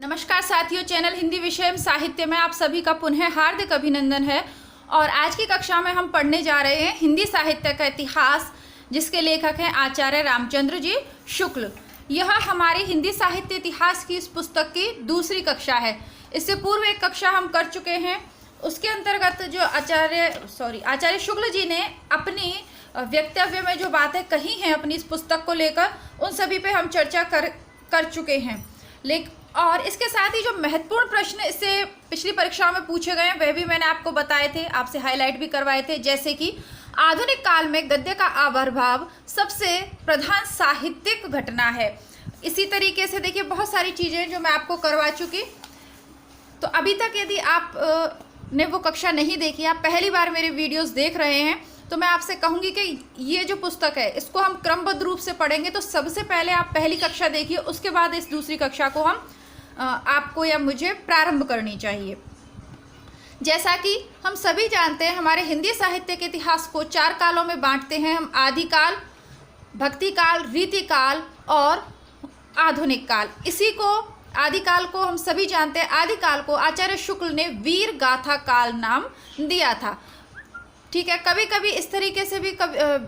नमस्कार साथियों, चैनल हिंदी विषय साहित्य में आप सभी का पुनः हार्दिक अभिनंदन है। और आज की कक्षा में हम पढ़ने जा रहे हैं हिंदी साहित्य का इतिहास, जिसके लेखक हैं आचार्य रामचंद्र जी शुक्ल। यह हमारी हिंदी साहित्य इतिहास की इस पुस्तक की दूसरी कक्षा है। इससे पूर्व एक कक्षा हम कर चुके हैं, उसके अंतर्गत जो आचार्य शुक्ल जी ने अपनी वक्तव्य में जो बातें कही हैं अपनी इस पुस्तक को लेकर, उन सभी पे हम चर्चा कर चुके हैं। और इसके साथ ही जो महत्वपूर्ण प्रश्न इससे पिछली परीक्षाओं में पूछे गए हैं वह भी मैंने आपको बताए थे, आपसे हाईलाइट भी करवाए थे। जैसे कि आधुनिक काल में गद्य का आविर्भाव सबसे प्रधान साहित्यिक घटना है। इसी तरीके से देखिए बहुत सारी चीज़ें जो मैं आपको करवा चुकी। तो अभी तक यदि आप ने वो कक्षा नहीं देखी, आप पहली बार मेरे वीडियोस देख रहे हैं, तो मैं आपसे कहूँगी कि ये जो पुस्तक है इसको हम क्रमबद्ध रूप से पढ़ेंगे। तो सबसे पहले आप पहली कक्षा देखिए, उसके बाद इस दूसरी कक्षा को आपको या मुझे प्रारंभ करनी चाहिए। जैसा कि हम सभी जानते हैं, हमारे हिंदी साहित्य के इतिहास को 4 कालों में बांटते हैं हम: आदिकाल, भक्तिकाल, रीतिकाल और आधुनिक काल। इसी को आदिकाल को हम सभी जानते हैं। आदिकाल को आचार्य शुक्ल ने वीर गाथा काल नाम दिया था। ठीक है, कभी कभी इस तरीके से भी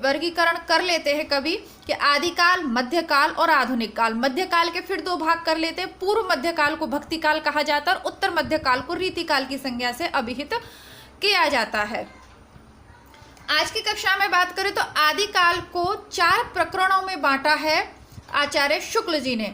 वर्गीकरण कर लेते हैं कभी कि आदिकाल, मध्यकाल और आधुनिक काल। मध्यकाल के फिर 2 भाग कर लेते हैं। पूर्व मध्यकाल को भक्तिकाल कहा जाता है और उत्तर मध्यकाल को रीतिकाल की संज्ञा से अभिहित किया जाता है। आज की कक्षा में बात करें तो आदिकाल को 4 प्रकरणों में बांटा है आचार्य शुक्ल जी ने।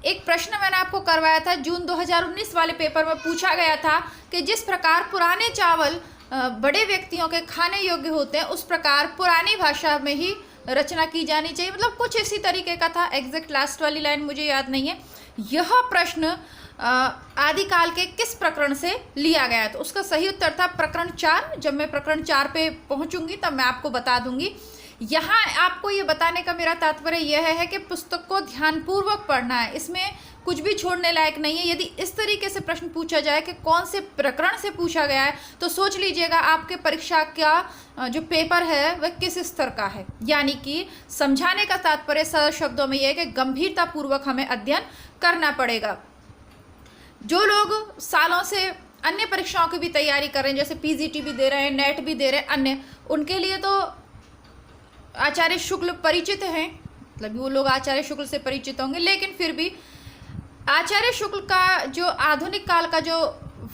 एक प्रश्न मैंने आपको करवाया था, जून 2019 वाले पेपर में पूछा गया था कि जिस प्रकार पुराने चावल बड़े व्यक्तियों के खाने योग्य होते हैं, उस प्रकार पुरानी भाषा में ही रचना की जानी चाहिए। मतलब कुछ इसी तरीके का था। एग्जैक्ट लास्ट वाली लाइन मुझे याद नहीं है। यह प्रश्न आदिकाल के किस प्रकरण से लिया गया? तो उसका सही उत्तर था प्रकरण 4। जब मैं प्रकरण 4 पे पहुंचूंगी तब मैं आपको बता दूंगी। यहाँ आपको ये बताने का मेरा तात्पर्य यह है कि पुस्तक को ध्यानपूर्वक पढ़ना है, इसमें कुछ भी छोड़ने लायक नहीं है। यदि इस तरीके से प्रश्न पूछा जाए कि कौन से प्रकरण से पूछा गया है, तो सोच लीजिएगा आपके परीक्षा का जो पेपर है वह किस स्तर का है। यानी कि समझाने का तात्पर्य सरल शब्दों में यह है कि गंभीरतापूर्वक हमें अध्ययन करना पड़ेगा। जो लोग सालों से अन्य परीक्षाओं की भी तैयारी कर रहे हैं, जैसे पीजीटी भी दे रहे हैं, नेट भी दे रहे हैं अन्य, उनके लिए तो आचार्य शुक्ल परिचित हैं, मतलब वो लोग आचार्य शुक्ल से परिचित होंगे। लेकिन फिर भी आचार्य शुक्ल का जो आधुनिक काल का जो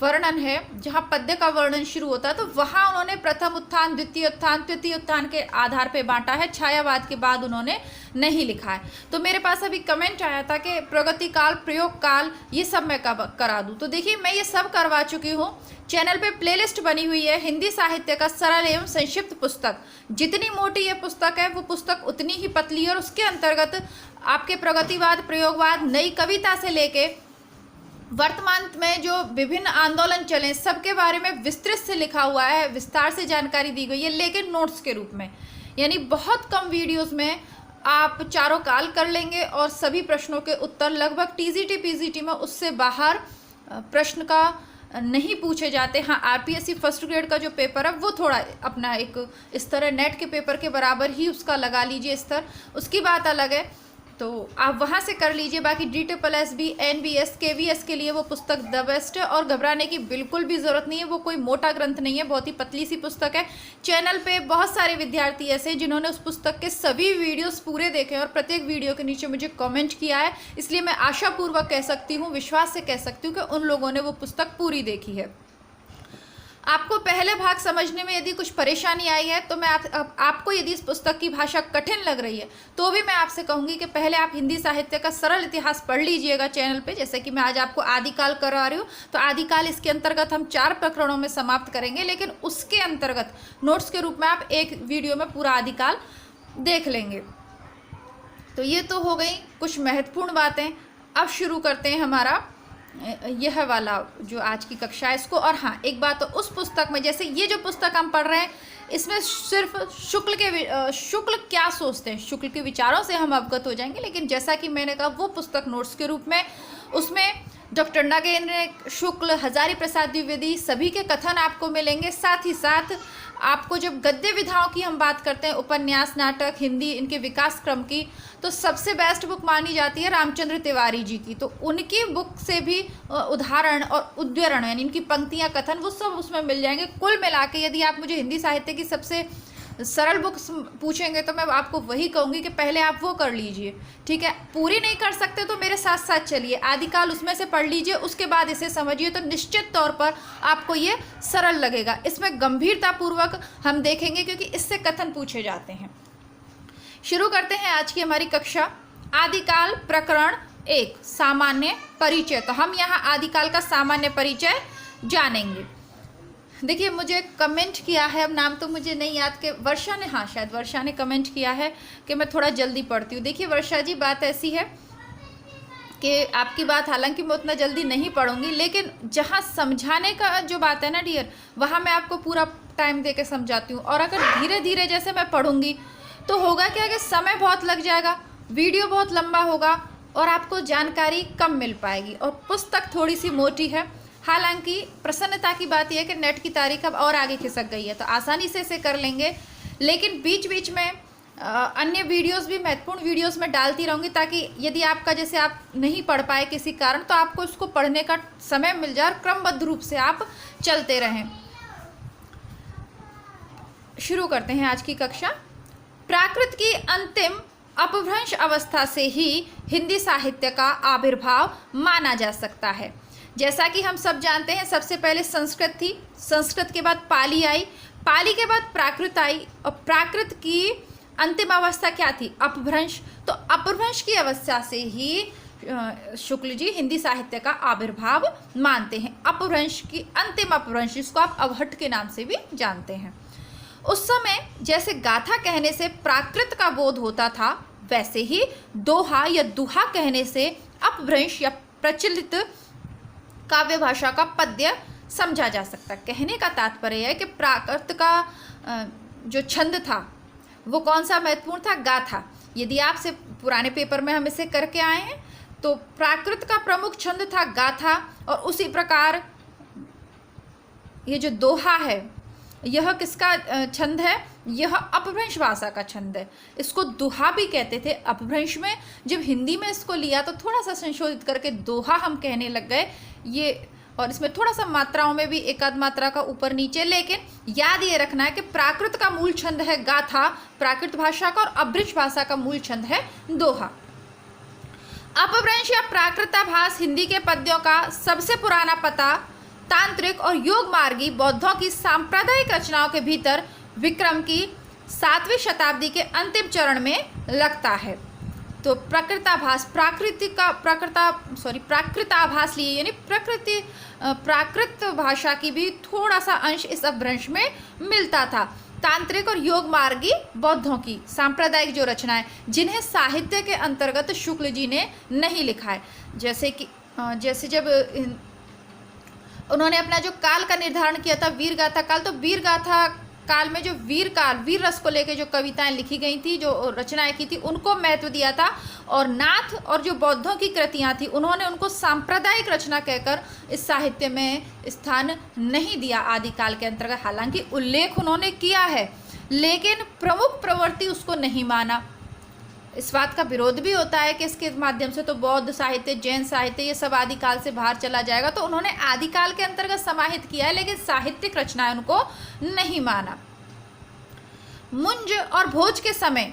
वर्णन है, जहाँ पद्य का वर्णन शुरू होता है, तो वहाँ उन्होंने प्रथम उत्थान, द्वितीय उत्थान, तृतीय उत्थान के आधार पे बांटा है। छायावाद के बाद उन्होंने नहीं लिखा है। तो मेरे पास अभी कमेंट आया था कि प्रगति काल, प्रयोग काल, ये सब मैं करा दूँ। तो देखिए मैं ये सब करवा चुकी हूँ। चैनल पे प्लेलिस्ट बनी हुई है हिंदी साहित्य का सरल एवं संक्षिप्त पुस्तक। जितनी मोटी ये पुस्तक है वो पुस्तक उतनी ही पतली है, और उसके अंतर्गत आपके प्रगतिवाद, प्रयोगवाद, नई कविता से लेके वर्तमान में जो विभिन्न आंदोलन चले सबके बारे में विस्तृत से लिखा हुआ है, विस्तार से जानकारी दी गई है, लेकिन नोट्स के रूप में। यानी बहुत कम वीडियोस में आप चारों काल कर लेंगे और सभी प्रश्नों के उत्तर लगभग टीजीटी पीजीटी में उससे बाहर प्रश्न का नहीं पूछे जाते। हाँ, आरपीएससी फर्स्ट ग्रेड का जो पेपर है वो थोड़ा अपना एक स्तर है, नेट के पेपर के बराबर ही उसका लगा लीजिए स्तर, उसकी बात अलग है, तो आप वहाँ से कर लीजिए। बाकी DSSB, NBS, KVS के लिए वो पुस्तक द बेस्ट है, और घबराने की बिल्कुल भी ज़रूरत नहीं है। वो कोई मोटा ग्रंथ नहीं है, बहुत ही पतली सी पुस्तक है। चैनल पे बहुत सारे विद्यार्थी ऐसे जिन्होंने उस पुस्तक के सभी वीडियोस पूरे देखे और प्रत्येक वीडियो के नीचे मुझे कमेंट किया है। इसलिए मैं आशापूर्वक कह सकती हूँ, विश्वास से कह सकती हूँ कि उन लोगों ने वो पुस्तक पूरी देखी है। आपको पहले भाग समझने में यदि कुछ परेशानी आई है, तो मैं आपको यदि इस पुस्तक की भाषा कठिन लग रही है, तो भी मैं आपसे कहूँगी कि पहले आप हिंदी साहित्य का सरल इतिहास पढ़ लीजिएगा चैनल पे। जैसे कि मैं आज आपको आदिकाल करा रही हूँ, तो आदिकाल इसके अंतर्गत हम 4 प्रकरणों में समाप्त करेंगे, लेकिन उसके अंतर्गत नोट्स के रूप में आप एक वीडियो में पूरा आदिकाल देख लेंगे। तो ये तो हो गई कुछ महत्वपूर्ण बातें। अब शुरू करते हैं हमारा यह वाला जो आज की कक्षा है इसको। और हाँ, एक बात, तो उस पुस्तक में जैसे ये जो पुस्तक हम पढ़ रहे हैं, इसमें सिर्फ शुक्ल क्या सोचते हैं, शुक्ल के विचारों से हम अवगत हो जाएंगे। लेकिन जैसा कि मैंने कहा, वो पुस्तक नोट्स के रूप में, उसमें डॉक्टर नागेंद्र शुक्ल, हजारी प्रसाद द्विवेदी, सभी के कथन आपको मिलेंगे। साथ ही साथ आपको जब गद्य विधाओं की हम बात करते हैं, उपन्यास, नाटक, हिंदी, इनके विकास क्रम की, तो सबसे बेस्ट बुक मानी जाती है रामचंद्र तिवारी जी की। तो उनकी बुक से भी उदाहरण और उद्धरण यानी इनकी पंक्तियाँ, कथन, वो सब उसमें मिल जाएंगे। कुल मिला के यदि आप मुझे हिंदी साहित्य की सबसे सरल बुक पूछेंगे तो मैं आपको वही कहूँगी कि पहले आप वो कर लीजिए, ठीक है। पूरी नहीं कर सकते तो मेरे साथ साथ चलिए, आदिकाल उसमें से पढ़ लीजिए, उसके बाद इसे समझिए, तो निश्चित तौर पर आपको ये सरल लगेगा। इसमें गंभीरतापूर्वक हम देखेंगे क्योंकि इससे कथन पूछे जाते हैं। शुरू करते हैं आज की हमारी कक्षा। आदिकाल प्रकरण 1, सामान्य परिचय। तो हम यहाँ आदिकाल का सामान्य परिचय जानेंगे। देखिए, मुझे कमेंट किया है, अब नाम तो मुझे नहीं याद, कि वर्षा ने, हाँ शायद वर्षा ने कमेंट किया है कि मैं थोड़ा जल्दी पढ़ती हूँ। देखिए वर्षा जी, बात ऐसी है कि आपकी बात हालांकि मैं उतना जल्दी नहीं पढ़ूंगी, लेकिन जहाँ समझाने का जो बात है ना डियर, वहाँ मैं आपको पूरा टाइम दे के समझाती हूँ। और अगर धीरे धीरे जैसे मैं पढ़ूंगी तो होगा क्या कि समय बहुत लग जाएगा, वीडियो बहुत लंबा होगा और आपको जानकारी कम मिल पाएगी, और पुस्तक थोड़ी सी मोटी है। हालांकि प्रसन्नता की बात यह है कि नेट की तारीख अब और आगे खिसक गई है, तो आसानी से इसे कर लेंगे। लेकिन बीच बीच में अन्य वीडियोस भी, महत्वपूर्ण वीडियोस में डालती रहूँगी, ताकि यदि आपका जैसे आप नहीं पढ़ पाए किसी कारण, तो आपको उसको पढ़ने का समय मिल जाए और क्रमबद्ध रूप से आप चलते रहें। शुरू करते हैं आज की कक्षा। प्राकृत की अंतिम अपभ्रंश अवस्था से ही हिंदी साहित्य का आविर्भाव माना जा सकता है। जैसा कि हम सब जानते हैं, सबसे पहले संस्कृत थी, संस्कृत के बाद पाली आई, पाली के बाद प्राकृत आई, और प्राकृत की अंतिम अवस्था क्या थी? अपभ्रंश। तो अपभ्रंश की अवस्था से ही शुक्ल जी हिंदी साहित्य का आविर्भाव मानते हैं। अपभ्रंश की अंतिम अपभ्रंश, जिसको आप अवहट के नाम से भी जानते हैं। उस समय जैसे गाथा कहने से प्राकृत का बोध होता था, वैसे ही दोहा या दुहा कहने से अपभ्रंश या प्रचलित काव्य भाषा का पद्य समझा जा सकता है। कहने का तात्पर्य है कि प्राकृत का जो छंद था वो कौन सा महत्वपूर्ण था? गाथा। यदि आपसे पुराने पेपर में हम इसे करके आए हैं तो प्राकृत का प्रमुख छंद था गाथा, और उसी प्रकार ये जो दोहा है यह किसका छंद है? यह अपभ्रंश भाषा का छंद है। इसको दोहा भी कहते थे अपभ्रंश में। जब हिंदी में इसको लिया तो थोड़ा सा संशोधित करके दोहा हम कहने लग गए ये, और इसमें थोड़ा सा मात्राओं में भी एकाध मात्रा का ऊपर नीचे, लेकिन याद ये रखना है कि प्राकृत का मूल छंद है गाथा, प्राकृत भाषा का, और अपभ्रंश भाषा का मूल छंद है दोहा। अपभ्रंश या प्राकृताभास हिंदी के पद्यों का सबसे पुराना पता तांत्रिक और योग मार्गी बौद्धों की सांप्रदायिक रचनाओं के भीतर विक्रम की 7वीं शताब्दी के अंतिम चरण में लगता है। तो प्राकृताभास, प्राकृताभास लिए, यानी प्राकृत भाषा की भी थोड़ा सा अंश इस अपभ्रंश में मिलता था। तांत्रिक और योग मार्गी बौद्धों की सांप्रदायिक जो रचनाएं, जिन्हें साहित्य के अंतर्गत शुक्ल जी ने नहीं लिखा है, जैसे जब उन्होंने अपना जो काल का निर्धारण किया था, वीर गाथा काल, तो वीर गाथा काल में जो वीर काल, वीर रस को लेकर जो कविताएं लिखी गई थी, जो रचनाएं की थी, उनको महत्व दिया था। और नाथ और जो बौद्धों की कृतियां थी, उन्होंने उनको सांप्रदायिक रचना कहकर इस साहित्य में स्थान नहीं दिया आदिकाल के अंतर्गत। हालांकि उल्लेख उन्होंने किया है, लेकिन प्रमुख प्रवृत्ति उसको नहीं माना। इस बात का विरोध भी होता है कि इसके माध्यम से तो बौद्ध साहित्य, जैन साहित्य, ये सब आदिकाल से बाहर चला जाएगा। तो उन्होंने आदिकाल के अंतर्गत समाहित किया है, लेकिन साहित्यिक रचनाएं उनको नहीं माना। मुंज और भोज के समय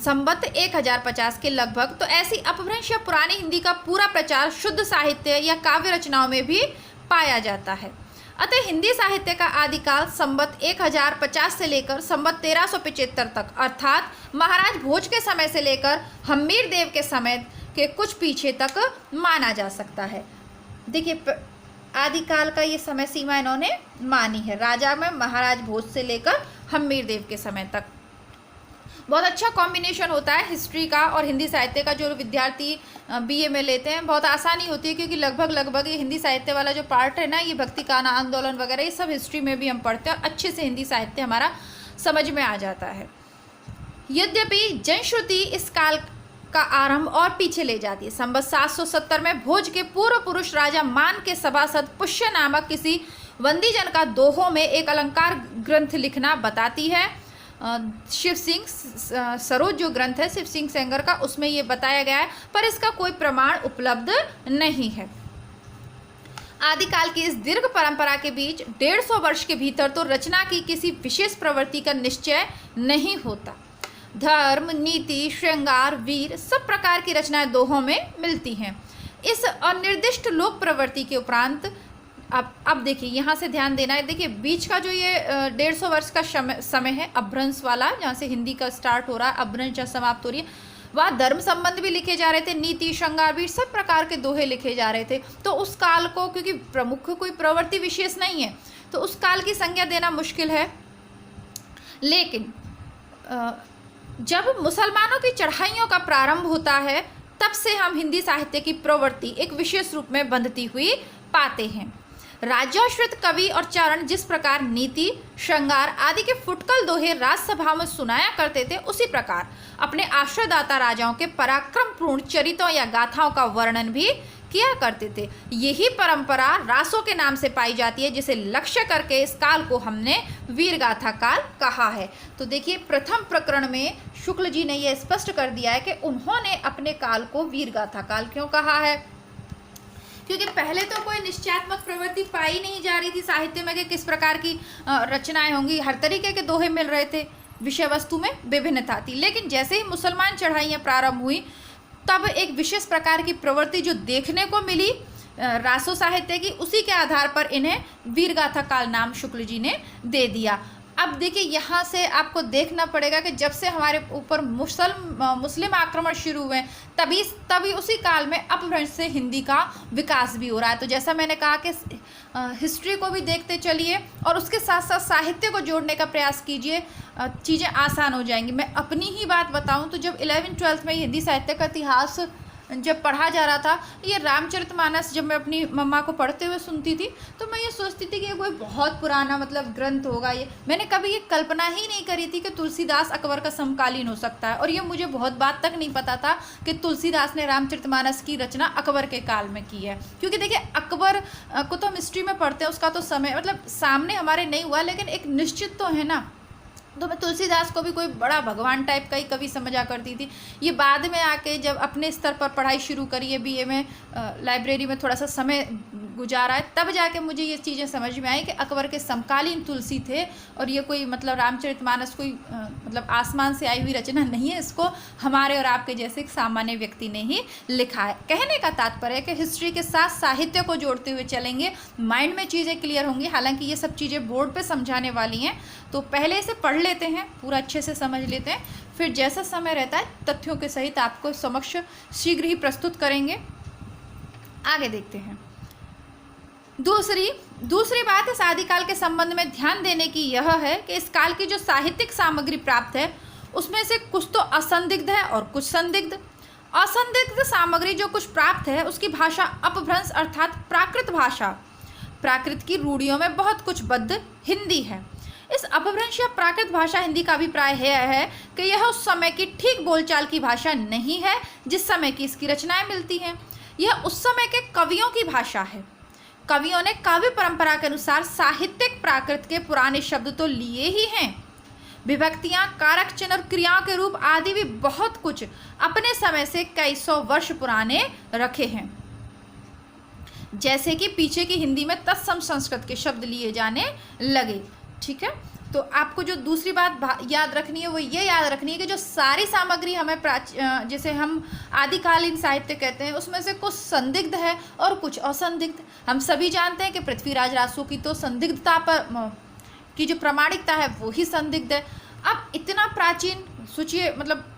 संवत 1050 के लगभग तो ऐसी अपभ्रंश या पुरानी हिंदी का पूरा प्रचार शुद्ध साहित्य या काव्य रचनाओं में भी पाया जाता है। अतः हिंदी साहित्य का आदिकाल संवत 1050 से लेकर संवत 1375 तक, अर्थात महाराज भोज के समय से लेकर हम्मीर देव के समय के कुछ पीछे तक माना जा सकता है। देखिए, आदिकाल का ये समय सीमा इन्होंने मानी है, राजा में महाराज भोज से लेकर हम्मीर देव के समय तक। बहुत अच्छा कॉम्बिनेशन होता है हिस्ट्री का और हिंदी साहित्य का। जो विद्यार्थी बीए में लेते हैं, बहुत आसानी होती है, क्योंकि लगभग ये हिंदी साहित्य वाला जो पार्ट है ना, ये भक्ति काना आंदोलन वगैरह, ये सब हिस्ट्री में भी हम पढ़ते हैं, अच्छे से हिंदी साहित्य हमारा समझ में आ जाता है। यद्यपि जनश्रुति इस काल का आरंभ और पीछे ले जाती है। संवत 770 में भोज के पूर्व पुरुष राजा मान के सभासद पुष्य नामक किसी बंदीजन का दोहों में एक अलंकार ग्रंथ लिखना बताती है। शिव सिंह सरोज जो ग्रंथ है शिव सिंह सेंगर का, उसमें ये बताया गया है, पर इसका कोई प्रमाण उपलब्ध नहीं है। आदिकाल की इस दीर्घ परंपरा के बीच 150 वर्ष के भीतर तो रचना की किसी विशेष प्रवृत्ति का निश्चय नहीं होता। धर्म, नीति, श्रृंगार, वीर सब प्रकार की रचनाएं दोहों में मिलती हैं। इस अनिर्दिष्ट लोक प्रवृत्ति के उपरांत अब देखिए, यहाँ से ध्यान देना है। देखिए बीच का जो ये 150 वर्ष का समय है अपभ्रंश वाला, जहाँ से हिंदी का स्टार्ट हो रहा है, अपभ्रंश जहाँ समाप्त हो रही है, वहाँ धर्म संबंध भी लिखे जा रहे थे, नीति, श्रृंगार, वीर सब प्रकार के दोहे लिखे जा रहे थे। तो उस काल को, क्योंकि प्रमुख कोई प्रवृत्ति विशेष नहीं है, तो उस काल की संज्ञा देना मुश्किल है। लेकिन जब मुसलमानों की चढ़ाइयों का प्रारंभ होता है, तब से हम हिंदी साहित्य की प्रवृत्ति एक विशेष रूप में बंधती हुई पाते हैं। राजश्रित कवि और चरण जिस प्रकार नीति, श्रृंगार आदि के फुटकल दोहे राजसभा में सुनाया करते थे, उसी प्रकार अपने आश्रयदाता राजाओं के पराक्रमपूर्ण चरितों या गाथाओं का वर्णन भी किया करते थे। यही परंपरा रासों के नाम से पाई जाती है, जिसे लक्ष्य करके इस काल को हमने वीर गाथा काल कहा है। तो देखिए प्रथम प्रकरण में शुक्ल जी ने यह स्पष्ट कर दिया है कि उन्होंने अपने काल को वीर गाथा काल क्यों कहा है, क्योंकि पहले तो कोई निश्चयात्मक प्रवृत्ति पाई नहीं जा रही थी साहित्य में कि किस प्रकार की रचनाएं होंगी। हर तरीके के दोहे मिल रहे थे, विषय वस्तु में विभिन्नता थी। लेकिन जैसे ही मुसलमान चढ़ाइयाँ प्रारंभ हुई, तब एक विशेष प्रकार की प्रवृत्ति जो देखने को मिली रासो साहित्य की, उसी के आधार पर इन्हें वीरगाथा काल नाम शुक्ल जी ने दे दिया। अब देखिए यहाँ से आपको देखना पड़ेगा कि जब से हमारे ऊपर मुस्लिम आक्रमण शुरू हुए, तभी उसी काल में अपभ्रंश से हिंदी का विकास भी हो रहा है। तो जैसा मैंने कहा कि हिस्ट्री को भी देखते चलिए और उसके साथ साथ साहित्य को जोड़ने का प्रयास कीजिए, चीज़ें आसान हो जाएंगी। मैं अपनी ही बात बताऊं तो जब 11th-12th में हिंदी साहित्य का इतिहास जब पढ़ा जा रहा था, ये रामचरितमानस जब मैं अपनी मम्मा को पढ़ते हुए सुनती थी, तो मैं ये सोचती थी कि ये कोई बहुत पुराना ग्रंथ होगा। ये मैंने कभी ये कल्पना ही नहीं करी थी कि तुलसीदास अकबर का समकालीन हो सकता है। और ये मुझे बहुत बात तक नहीं पता था कि तुलसीदास ने रामचरितमानस की रचना अकबर के काल में की है। क्योंकि देखिए अकबर को तो हम हिस्ट्री में पढ़ते हैं, उसका तो समय सामने हमारे नहीं हुआ, लेकिन एक निश्चित तो है ना। तो मैं तुलसीदास को भी कोई बड़ा भगवान टाइप का ही कवि समझा करती थी। ये बाद में आके जब अपने स्तर पर पढ़ाई शुरू करी है, बीए में लाइब्रेरी में थोड़ा सा समय गुजारा है, तब जाके मुझे ये चीज़ें समझ में आई कि अकबर के समकालीन तुलसी थे। और ये कोई रामचरितमानस कोई आसमान से आई हुई रचना नहीं है, इसको हमारे और आपके जैसे एक सामान्य व्यक्ति ने ही लिखा है। कहने का तात्पर्य है कि हिस्ट्री के साथ साहित्य को जोड़ते हुए चलेंगे, माइंड में चीज़ें क्लियर होंगी। हालांकि ये सब चीज़ें बोर्ड पे समझाने वाली हैं, तो पहले इसे पढ़ लेते हैं, पूरा अच्छे से समझ लेते हैं, फिर जैसा समय रहता है तथ्यों के सहित आपको समक्ष शीघ्र ही प्रस्तुत करेंगे। आगे देखते हैं। दूसरी बात इस आदिकाल के संबंध में ध्यान देने की यह है कि इस काल की जो साहित्यिक सामग्री प्राप्त है, उसमें से कुछ तो असंदिग्ध है और कुछ संदिग्ध। असंदिग्ध सामग्री जो कुछ प्राप्त है, उसकी भाषा अपभ्रंश अर्थात प्राकृत भाषा, प्राकृत की रूढ़ियों में बहुत कुछ बद्ध हिंदी है। इस अपभ्रंश या प्राकृत भाषा हिंदी का अभिप्राय है कि यह उस समय की ठीक बोलचाल की भाषा नहीं है जिस समय की इसकी रचनाएं मिलती हैं। यह उस समय के कवियों की भाषा है। कवियों ने काव्य परंपरा के अनुसार साहित्यिक प्राकृत के पुराने शब्द तो लिए ही हैं, विभक्तियां, कारक चिन्ह और क्रियाओं के रूप आदि भी बहुत कुछ अपने समय से कई सौ वर्ष पुराने रखे हैं। जैसे कि पीछे की हिंदी में तत्सम संस्कृत के शब्द लिए जाने लगे। ठीक है, तो आपको जो दूसरी बात याद रखनी है वो ये याद रखनी है कि जो सारी सामग्री हमें जिसे हम आदिकालीन साहित्य कहते हैं, उसमें से कुछ संदिग्ध है और कुछ असंदिग्ध। हम सभी जानते हैं कि पृथ्वीराज रासो की तो संदिग्धता पर की जो प्रामाणिकता है वो ही संदिग्ध है। अब इतना प्राचीन, सोचिए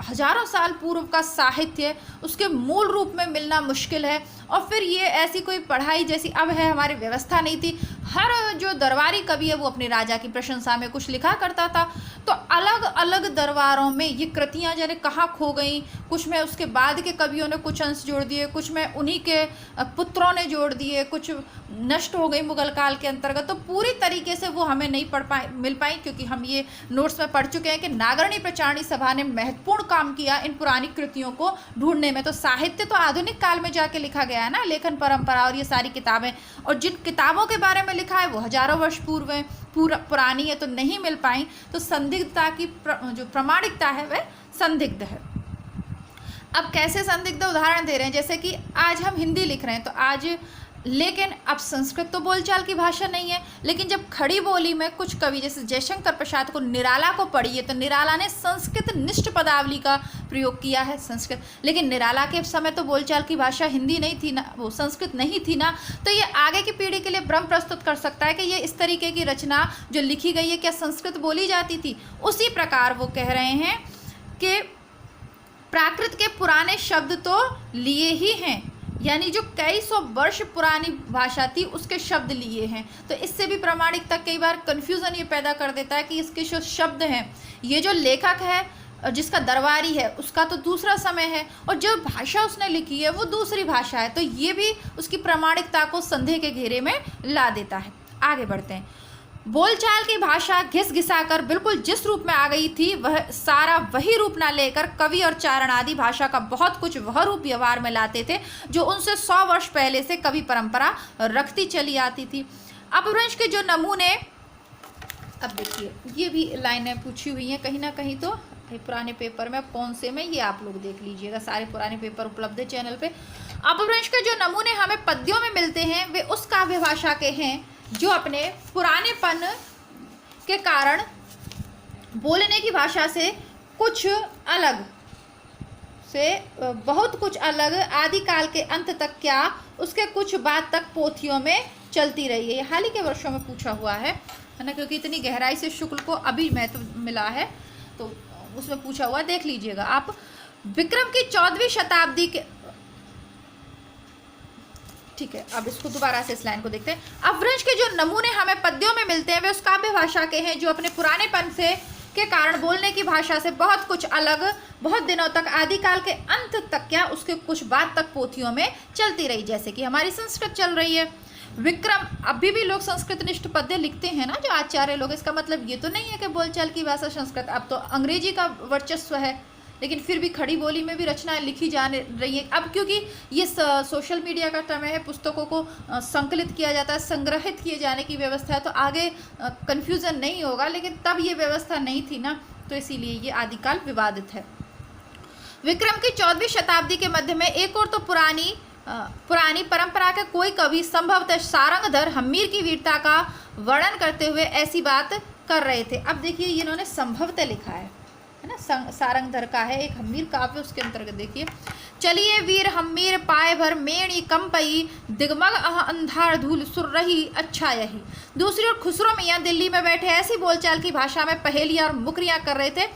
हजारों साल पूर्व का साहित्य उसके मूल रूप में मिलना मुश्किल है, और फिर ये ऐसी कोई पढ़ाई जैसी अब है हमारी व्यवस्था नहीं थी। हर जो दरबारी कवि है वो अपने राजा की प्रशंसा में कुछ लिखा करता था। तो अलग अलग दरबारों में ये कृतियाँ जाने कहाँ खो गई, कुछ में उसके बाद के कवियों ने कुछ अंश जोड़ दिए, कुछ में उन्हीं के पुत्रों ने जोड़ दिए, कुछ नष्ट हो गई मुगल काल के अंतर्गत। तो पूरी तरीके से वो हमें नहीं मिल पाई, क्योंकि हम ये नोट्स में पढ़ चुके हैं कि नागरणी प्रचारणी सभा ने महत्वपूर्ण काम किया इन पुरानी कृतियों को ढूंढने में। तो साहित्य तो आधुनिक काल में जाके लिखा गया है ना, लेखन परंपरा और ये सारी किताबें, और जिन किताबों के बारे में लिखा है वो हजारों वर्ष पूर्व है, पुरानी है, तो नहीं मिल पाई। तो संदिग्धता की जो प्रामाणिकता है वह संदिग्ध है। अब कैसे संदिग्ध उदाहरण दे रहे हैं, जैसे कि आज हम हिंदी लिख रहे हैं तो आज, लेकिन अब संस्कृत तो बोलचाल की भाषा नहीं है, लेकिन जब खड़ी बोली में कुछ कवि जैसे जयशंकर प्रसाद को निराला को पढ़िए तो निराला ने संस्कृत निष्ठ पदावली का प्रयोग किया है संस्कृत, लेकिन निराला के समय तो बोलचाल की भाषा हिंदी नहीं थी ना, वो संस्कृत नहीं थी ना। तो ये आगे की पीढ़ी के लिए भ्रम प्रस्तुत कर सकता है कि ये इस तरीके की रचना जो लिखी गई है क्या संस्कृत बोली जाती थी। उसी प्रकार वो कह रहे हैं कि प्राकृत के पुराने शब्द तो लिए ही हैं, यानी जो कई सौ वर्ष पुरानी भाषा थी उसके शब्द लिए हैं। तो इससे भी प्रामाणिकता कई बार कन्फ्यूज़न ये पैदा कर देता है कि इसके जो शब्द हैं, ये जो लेखक है जिसका दरबारी है उसका तो दूसरा समय है और जो भाषा उसने लिखी है वो दूसरी भाषा है। तो ये भी उसकी प्रामाणिकता को संदेह के घेरे में ला देता है। आगे बढ़ते हैं। बोलचाल की भाषा घिस घिसाकर बिल्कुल जिस रूप में आ गई थी वह सारा वही रूप ना लेकर कवि और चारण आदि भाषा का बहुत कुछ वह रूप व्यवहार में लाते थे जो उनसे 100 वर्ष पहले से कवि परंपरा रखती चली आती थी। अपभ्रंश के जो नमूने, अब देखिए ये भी लाइनें पूछी हुई हैं कहीं ना कहीं, तो पुराने पेपर में कौन से में ये आप लोग देख लीजिएगा, सारे पुराने पेपर उपलब्ध है चैनल पे। अपभ्रंश के जो नमूने हमें पद्यों में मिलते हैं वे उस काव्य भाषा के हैं जो अपने पुरानेपन के कारण बोलने की भाषा से कुछ अलग से बहुत कुछ अलग आदिकाल के अंत तक क्या उसके कुछ बाद तक पोथियों में चलती रही है। ये हाल ही के वर्षों में पूछा हुआ है ना, क्योंकि इतनी गहराई से शुक्ल को अभी महत्व मिला है तो उसमें पूछा हुआ, देख लीजिएगा आप। विक्रम की 14वीं शताब्दी के, ठीक है, अब इसको दोबारा से इस लाइन को देखते हैं। अपभ्रंश के जो नमूने हमें पद्यों में मिलते हैं वे उस काव्य भाषा के हैं जो अपने पुरानेपन से के कारण बोलने की भाषा से बहुत कुछ अलग बहुत दिनों तक आदिकाल के अंत तक क्या उसके कुछ बाद तक पोथियों में चलती रही, जैसे कि हमारी संस्कृत चल रही है। विक्रम, अभी भी लोग संस्कृत निष्ठ पद्य लिखते हैं ना जो आचार्य लोग, इसका मतलब ये तो नहीं है कि बोलचाल की भाषा संस्कृत, अब तो अंग्रेजी का वर्चस्व है, लेकिन फिर भी खड़ी बोली में भी रचनाएं लिखी जा रही है। अब क्योंकि ये सोशल मीडिया का समय है, पुस्तकों को संकलित किया जाता है, संग्रहित किए जाने की व्यवस्था है, तो आगे कन्फ्यूज़न नहीं होगा, लेकिन तब ये व्यवस्था नहीं थी ना, तो इसीलिए ये आदिकाल विवादित है। विक्रम की 14वीं शताब्दी के मध्य में एक और तो पुरानी परंपरा के कोई कवि संभवतः सारंगधर हम्मीर की वीरता का वर्णन करते हुए ऐसी बात कर रहे थे। अब देखिए इन्होंने संभवतः लिखा है ना, सारंगधर का है एक हम्मीर काव्य, उसके अंतर्गत देखिए, चलिए वीर हम्मीर पाए भर मेणी कंपई दिगमग अंधार धूल सुर रही अच्छा यही। दूसरी ओर खुसरो मियाँ दिल्ली में बैठे ऐसी बोलचाल की भाषा में पहेलियां और मुकरियां कर रहे थे,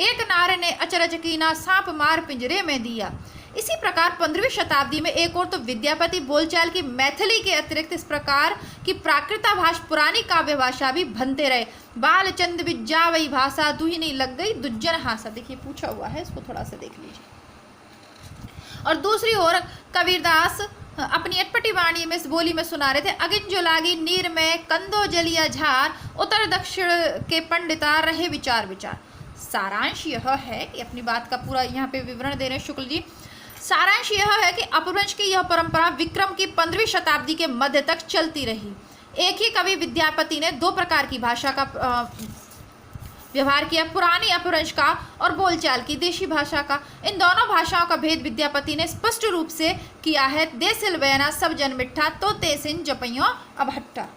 एक नारे ने अचरज कीना सांप मार पिंजरे में दिया। इसी प्रकार 15वीं शताब्दी में एक और तो विद्यापति बोलचाल की मैथिली के अतिरिक्त इस प्रकार की प्राकृता भाषा पुरानी काव्य भाषा भी बनते रहे। बालचंद विज्जा वही भाषा दुहिनी लग गई दुज्जन हासा, देखिए पूछा हुआ है, इसको थोड़ा सा देख लीजिए। और दूसरी ओर कबीरदास अपनी अटपटी वाणी में इस बोली में सुना रहे थे, अगिन जो लागी नीर में कंदो जलिया झार उत्तर दक्षिण के पंडिता रहे विचार विचार। सारांश यह है कि अपनी बात का पूरा यहाँ पे विवरण दे रहे हैं शुक्ल जी। सारांश यह है कि अपभ्रंश की यह परंपरा विक्रम की 15वीं शताब्दी के मध्य तक चलती रही। एक ही कवि विद्यापति ने 2 प्रकार की भाषा का व्यवहार किया, पुरानी अपभ्रंश का और बोलचाल की देशी भाषा का। इन दोनों भाषाओं का भेद विद्यापति ने स्पष्ट रूप से किया है। देसिल बयाना सब जन मिठा तो तेसिन जपइयों अभट्टा,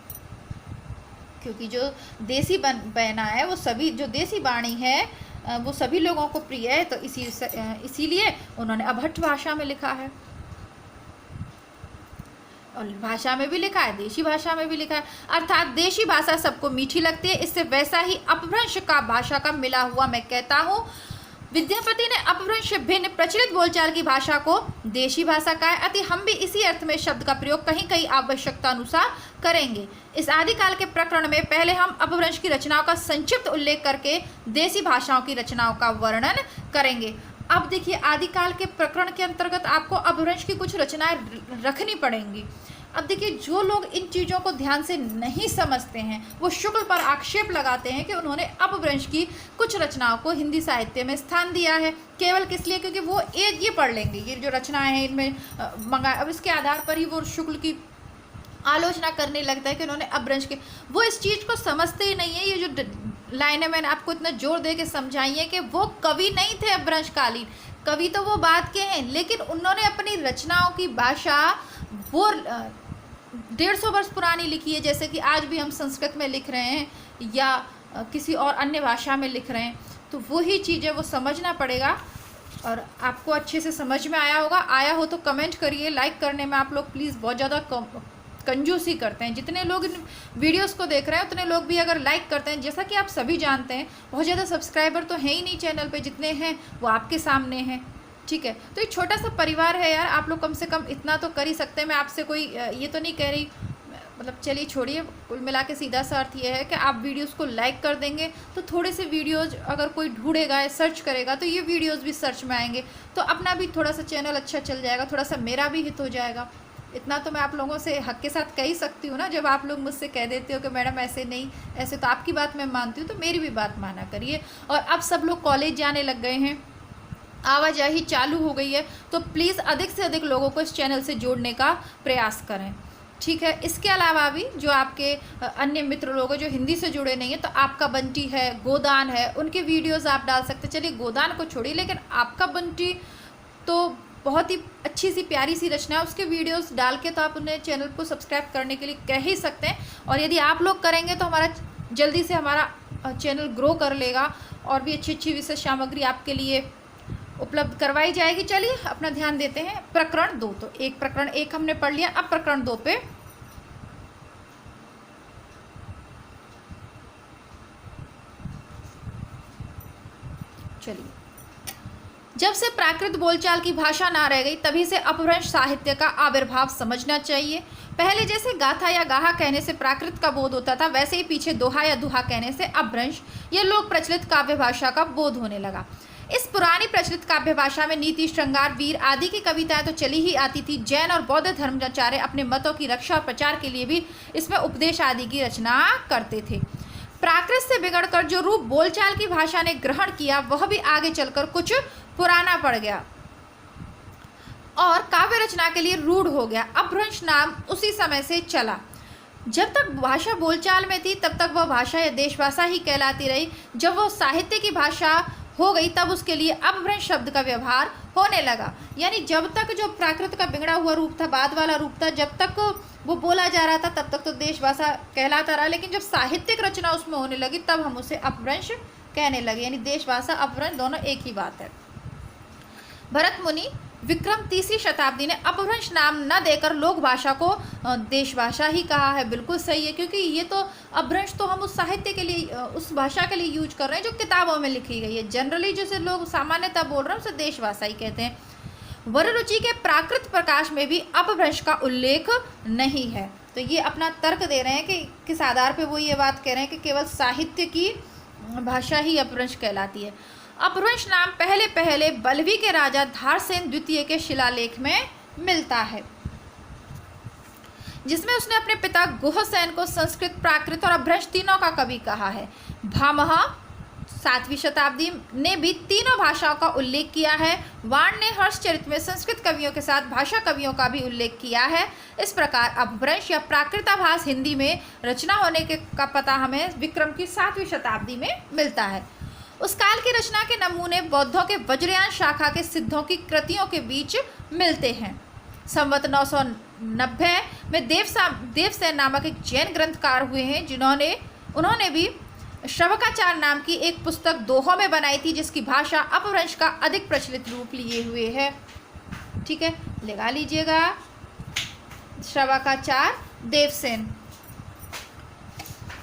क्योंकि जो देसी बयाना है वो सभी, जो देसी वाणी है वो सभी लोगों को प्रिय है, तो इसीलिए उन्होंने अभट्ट भाषा में लिखा है, और भाषा में भी लिखा है, देशी भाषा में भी लिखा है। अर्थात देशी भाषा सबको मीठी लगती है, इससे वैसा ही अपभ्रंश का भाषा का मिला हुआ मैं कहता हूँ विद्यापति ने अपभ्रंश से भिन्न प्रचलित बोलचाल की भाषा को देशी भाषा कहा है, अतः हम भी इसी अर्थ में शब्द का प्रयोग कहीं कहीं आवश्यकता अनुसार करेंगे। इस आदिकाल के प्रकरण में पहले हम अपभ्रंश की रचनाओं का संक्षिप्त उल्लेख करके देशी भाषाओं की रचनाओं का वर्णन करेंगे। अब देखिए, आदिकाल के प्रकरण के अंतर्गत आपको अपभ्रंश की कुछ रचनाएं रखनी पड़ेंगी। अब देखिए, जो लोग इन चीज़ों को ध्यान से नहीं समझते हैं वो शुक्ल पर आक्षेप लगाते हैं कि उन्होंने अपभ्रंश की कुछ रचनाओं को हिंदी साहित्य में स्थान दिया है, केवल किस लिए, क्योंकि वो ये पढ़ लेंगे, ये जो रचनाएं हैं इनमें मंगा, अब इसके आधार पर ही वो शुक्ल की आलोचना करने लगता है कि उन्होंने अपभ्रंश के, वो इस चीज़ को समझते ही नहीं है। ये जो लाइनें मैंने आपको इतना जोर दे के समझाई है कि वो कवि नहीं थे अपभ्रंशकालीन, कवि तो वो बात के हैं, लेकिन उन्होंने अपनी रचनाओं की भाषा वो 150 वर्ष पुरानी लिखी है, जैसे कि आज भी हम संस्कृत में लिख रहे हैं या किसी और अन्य भाषा में लिख रहे हैं, तो वही चीज़ें वो समझना पड़ेगा। और आपको अच्छे से समझ में आया होगा, आया हो तो कमेंट करिए। लाइक करने में आप लोग प्लीज़ बहुत ज़्यादा कंजूसी करते हैं। जितने लोग इन वीडियोस को देख रहे हैं उतने लोग भी अगर लाइक करते हैं, जैसा कि आप सभी जानते हैं बहुत ज़्यादा सब्सक्राइबर तो है ही नहीं चैनल पे, जितने हैं वो आपके सामने हैं, ठीक है। तो एक छोटा सा परिवार है यार, आप लोग कम से कम इतना तो कर ही सकते हैं। मैं आपसे कोई ये तो नहीं कह रही, मतलब चलिए छोड़िए, कुल मिला के सीधा सा अर्थ ये है कि आप वीडियोस को लाइक कर देंगे तो थोड़े से वीडियोज अगर कोई ढूंढेगा या सर्च करेगा तो ये वीडियोस भी सर्च में आएंगे, तो अपना भी थोड़ा सा चैनल अच्छा चल जाएगा, थोड़ा सा मेरा भी हित हो जाएगा। इतना तो मैं आप लोगों से हक के साथ कह ही सकती हूँ ना। जब आप लोग मुझसे कह देते हो कि मैडम ऐसे नहीं ऐसे, तो आपकी बात मैं मानती हूँ, तो मेरी भी बात माना करिए। और अब सब लोग कॉलेज जाने लग गए हैं, आवाजाही चालू हो गई है, तो प्लीज़ अधिक से अधिक लोगों को इस चैनल से जोड़ने का प्रयास करें, ठीक है। इसके अलावा भी जो आपके अन्य मित्र लोग हैं जो हिंदी से जुड़े नहीं हैं, तो आपका बंटी है, गोदान है, उनके वीडियोस आप डाल सकते हैं। चलिए गोदान को छोड़िए, लेकिन आपका बंटी तो बहुत ही अच्छी सी प्यारी सी रचना है, उसके वीडियोस डाल के तो आप उन्हें चैनल को सब्सक्राइब करने के लिए कह ही सकते हैं। और यदि आप लोग करेंगे तो हमारा जल्दी से हमारा चैनल ग्रो कर लेगा और भी अच्छी अच्छी विशेष सामग्री आपके लिए उपलब्ध करवाई जाएगी। चलिए अपना ध्यान देते हैं प्रकरण 2। तो एक प्रकरण 1 हमने पढ़ लिया, अब प्रकरण 2 पे चलिए। जब से प्राकृत बोलचाल की भाषा ना रह गई तभी से अपभ्रंश साहित्य का आविर्भाव समझना चाहिए। पहले जैसे गाथा या गाहा कहने से प्राकृत का बोध होता था, वैसे ही पीछे दोहा या दुहा कहने से अपभ्रंश या लोक प्रचलित काव्य भाषा का बोध होने लगा। इस पुरानी प्रचलित काव्य भाषा में नीति, श्रृंगार, वीर आदि की कविताएं तो चली ही आती थी। जैन और बौद्ध धर्माचार्य अपने मतों की रक्षा और प्रचार के लिए भी इसमें उपदेश आदि की रचना करते थे। प्राकृत से बिगड़कर जो रूप बोलचाल की भाषा ने ग्रहण किया वह भी आगे चलकर कुछ पुराना पड़ गया और काव्य रचना के लिए रूढ़ हो गया। अपभ्रंश नाम उसी समय से चला। जब तक भाषा बोलचाल में थी तब तक वह भाषा या देशभाषा ही कहलाती रही। जब वह साहित्य की भाषा हो गई तब उसके लिए अपभ्रंश शब्द का व्यवहार होने लगा। यानी जब तक जो प्राकृत का बिगड़ा हुआ रूप था, बाद वाला रूप था, जब तक वो बोला जा रहा था तब तक तो देशभाषा कहलाता रहा, लेकिन जब साहित्यिक रचना उसमें होने लगी तब हम उसे अपभ्रंश कहने लगे। यानी देशभाषा अपभ्रंश दोनों एक ही बात है। भरत मुनि विक्रम 3री शताब्दी ने अपभ्रंश नाम न देकर लोक भाषा को देशभाषा ही कहा है। बिल्कुल सही है, क्योंकि ये तो अपभ्रंश तो हम उस साहित्य के लिए, उस भाषा के लिए यूज कर रहे हैं जो किताबों में लिखी गई है। जनरली जैसे लोग सामान्यतः बोल रहे हैं उसे देशभाषा ही कहते हैं। वररुचि के प्राकृत प्रकाश में भी अपभ्रंश का उल्लेख नहीं है। तो ये अपना तर्क दे रहे हैं कि किस आधार पर वो ये बात कह रहे हैं कि केवल साहित्य की भाषा ही अपभ्रंश कहलाती है। अपभ्रंश नाम पहले बल्लवी के राजा धारसेन द्वितीय के शिलालेख में मिलता है, जिसमें उसने अपने पिता गुहसेन को संस्कृत, प्राकृत और अपभ्रंश तीनों का कवि कहा है। भामह 7वीं शताब्दी ने भी तीनों भाषाओं का उल्लेख किया है। वाण ने हर्षचरित में संस्कृत कवियों के साथ भाषा कवियों का भी उल्लेख किया है। इस प्रकार अपभ्रंश या प्राकृताभास हिंदी में रचना होने का पता हमें विक्रम की 7वीं शताब्दी में मिलता है। उस काल की रचना के नमूने बौद्धों के वज्रयान शाखा के सिद्धों की कृतियों के बीच मिलते हैं। संवत 990 में देवसेन नामक एक जैन ग्रंथकार हुए हैं, उन्होंने भी श्रवकाचार नाम की एक पुस्तक दोहों में बनाई थी, जिसकी भाषा अपभ्रंश का अधिक प्रचलित रूप लिए हुए है। ठीक है, लगा लीजिएगा श्रवकाचार देवसेन।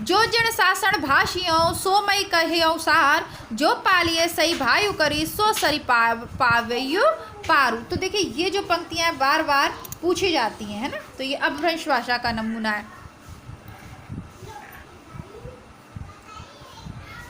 जो जिण सासण भाषियों सो मई कहियो सार, जो पालिए सही भायु करी सो सरी पावेयु पारू। तो देखिए ये जो पंक्तियां बार बार पूछी जाती हैं, है ना, तो ये अपभ्रंश भाषा का नमूना है।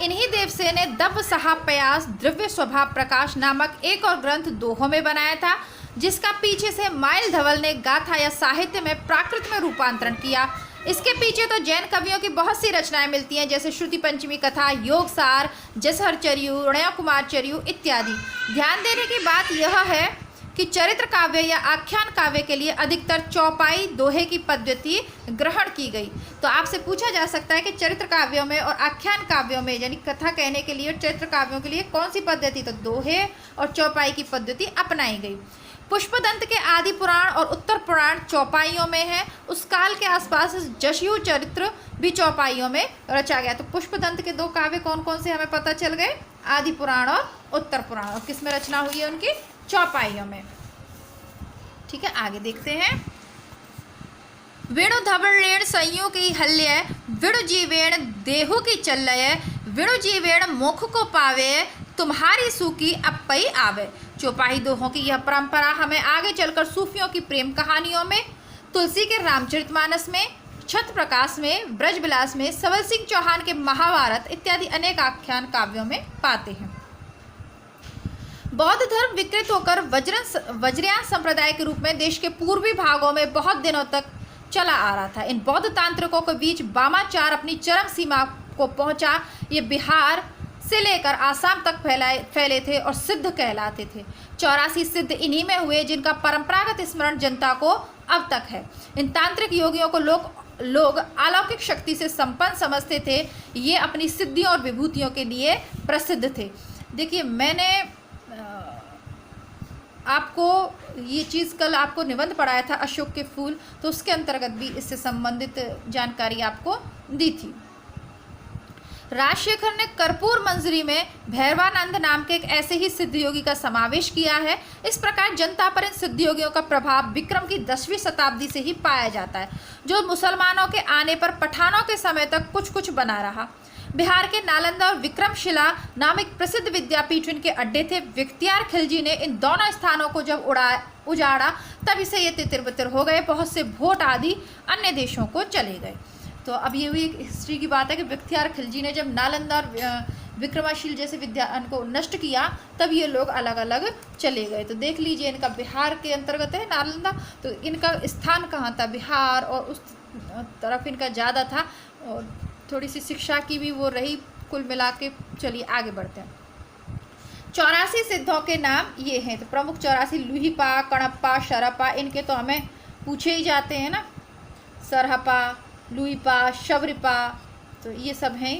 इन्हीं देवसेन ने दव सहा प्रयास द्रव्य स्वभाव प्रकाश नामक एक और ग्रंथ दोहों में बनाया था, जिसका पीछे से माइल धवल ने गाथा या साहित्य में प्राकृत में रूपांतरण किया। इसके पीछे तो जैन कवियों की बहुत सी रचनाएं मिलती हैं, जैसे श्रुति पंचमी कथा, योगसार, जसहरचर्यु, रणया कुमारचर्यु इत्यादि। ध्यान देने की बात यह है कि चरित्र काव्य या आख्यान काव्य के लिए अधिकतर चौपाई दोहे की पद्धति ग्रहण की गई। तो आपसे पूछा जा सकता है कि चरित्र काव्यों में और आख्यान काव्यों में, यानी कथा कहने के लिए और चरित्र काव्यों के लिए कौन सी पद्धति, तो दोहे और चौपाई की पद्धति अपनाई गई। पुष्पदंत के आदि पुराण और उत्तर पुराण चौपाइयों में है। उस काल के आसपास जशयु चरित्र भी चौपाइयों में रचा गया। तो पुष्पदंत के दो काव्य कौन कौन से हमें पता चल गए, आदि पुराण और उत्तर पुराण, और किस में रचना हुई है उनकी, चौपाइयों में। ठीक है, आगे देखते हैं। वेणु धवलेण संयु की हल्य, विणु जीवेण देहु की चल्लय, विणु जीवेण मुख को पावे, तुम्हारी सूखी अपई आवे। चौपाई दोहों की यह परंपरा हमें आगे चलकर सूफियों की प्रेम कहानियों में, तुलसी के रामचरितमानस में, छत्र प्रकाश में, ब्रजविलास में, सवल सिंह चौहान के महाभारत इत्यादि अनेक आख्यान काव्यों में पाते हैं। बौद्ध धर्म विकृत होकर वज्रयान संप्रदाय के रूप में देश के पूर्वी भागों में बहुत दिनों तक चला आ रहा था। इन बौद्ध तांत्रिकों के बीच वामाचार अपनी चरम सीमा को पहुंचा। ये बिहार से लेकर आसाम तक फैले थे और सिद्ध कहलाते थे। 84 सिद्ध इन्हीं में हुए, जिनका परंपरागत स्मरण जनता को अब तक है। इन तांत्रिक योगियों को लोग अलौकिक शक्ति से संपन्न समझते थे। ये अपनी सिद्धियों और विभूतियों के लिए प्रसिद्ध थे। देखिए, मैंने आपको ये चीज़ कल आपको निबंध पढ़ाया था अशोक के फूल, तो उसके अंतर्गत भी इससे संबंधित जानकारी आपको दी थी। राजशेखर ने कर्पूर मंजरी में भैरवानंद नाम के एक ऐसे ही सिद्ध योगी का समावेश किया है। इस प्रकार जनता पर इन सिद्ध योगियों का प्रभाव विक्रम की 10वीं शताब्दी से ही पाया जाता है, जो मुसलमानों के आने पर पठानों के समय तक कुछ कुछ बना रहा। बिहार के नालंदा और विक्रमशिला नाम एक प्रसिद्ध विद्यापीठ इनके अड्डे थे। बख्तियार खिलजी ने इन दोनों स्थानों को जब उजाड़ा तब इसे ये तितर-बितर हो गए। बहुत से भोट आदि अन्य देशों को चले गए। तो अब ये हुई एक हिस्ट्री की बात है कि बख्तियार खिलजी ने जब नालंदा और विक्रमाशील जैसे विद्यान को नष्ट किया, तब ये लोग अलग अलग चले गए। तो देख लीजिए, इनका बिहार के अंतर्गत है नालंदा, तो इनका स्थान कहाँ था, बिहार, और उस तरफ इनका ज़्यादा था और थोड़ी सी शिक्षा की भी वो रही। कुल मिला के चलिए आगे बढ़ते हैं। 84 सिद्धों के नाम ये हैं। तो प्रमुख 84 लुहिपा, कणप्पा, शरपा, इनके तो हमें पूछे ही जाते हैं ना, सरहपा, लुहिपा, शबरिपा, तो ये सब हैं।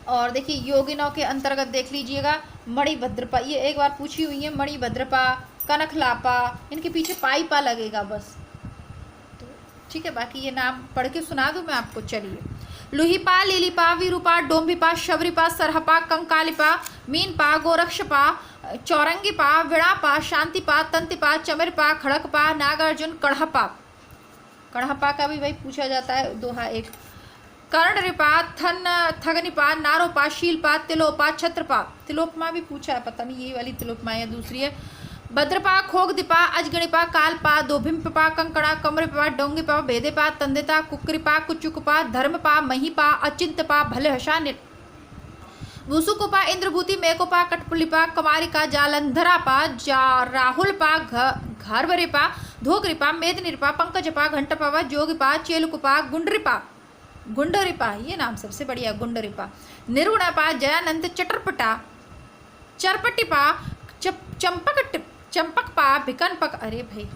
और देखिए योगिनों के अंतर्गत देख लीजिएगा, मणिभद्रपा, ये एक बार पूछी हुई है, मणिभद्रपा, कनकलापा, इनके पीछे पाई पा लगेगा बस। तो ठीक है, बाकी ये नाम पढ़ के सुना दूँ मैं आपको। चलिए, लुहिपा, लीलिपा, वीरूपा, डोम्भिपा, शबरिपा, सरहपा, कंकालिपा, मीनपा, गोरक्षपा, चौरंगीपा, विड़ापा, शांतिपा, तंतिपा, चमरपा, खड़कपा, नागार्जुन, कढ़पा। कढ़पा का भी भाई पूछा जाता है दोहा एक। कर्णरिपा, थगनिपा, नारोपा, शीलपा, तिलोपा, छत्रपा, तिलोपमा भी पूछा है, पता नहीं ये वाली तिलोपमा या दूसरी है। भद्रपा, खोगदिपा, अजगणिपा, कालपा, दोभिमपा, कंकड़ा, कमरपा, डोंगिपा, भेदेपा, तंदिता, कुकरिपा, कुचुकपा, धर्मपा, महिपा, अचिंतपा, भलेहषा, भूसुकुपा, इंद्रभूति, मेकोपा, कटपुलिपा, कमारिका, जालंधरापा, राहुलपा, घरवरिपा, धोगरिपा, मेदनिरपा, पंकजपा, घंटपा, जोगिपा, चेलुकुपा, गुंडरिपा, ये नाम सबसे बढ़िया, गुंडरिपा, निर्गुणपा, जयानंद, चटरपटा, चरपटिपा, चंपकपा, भिकनपक, अरे भाई,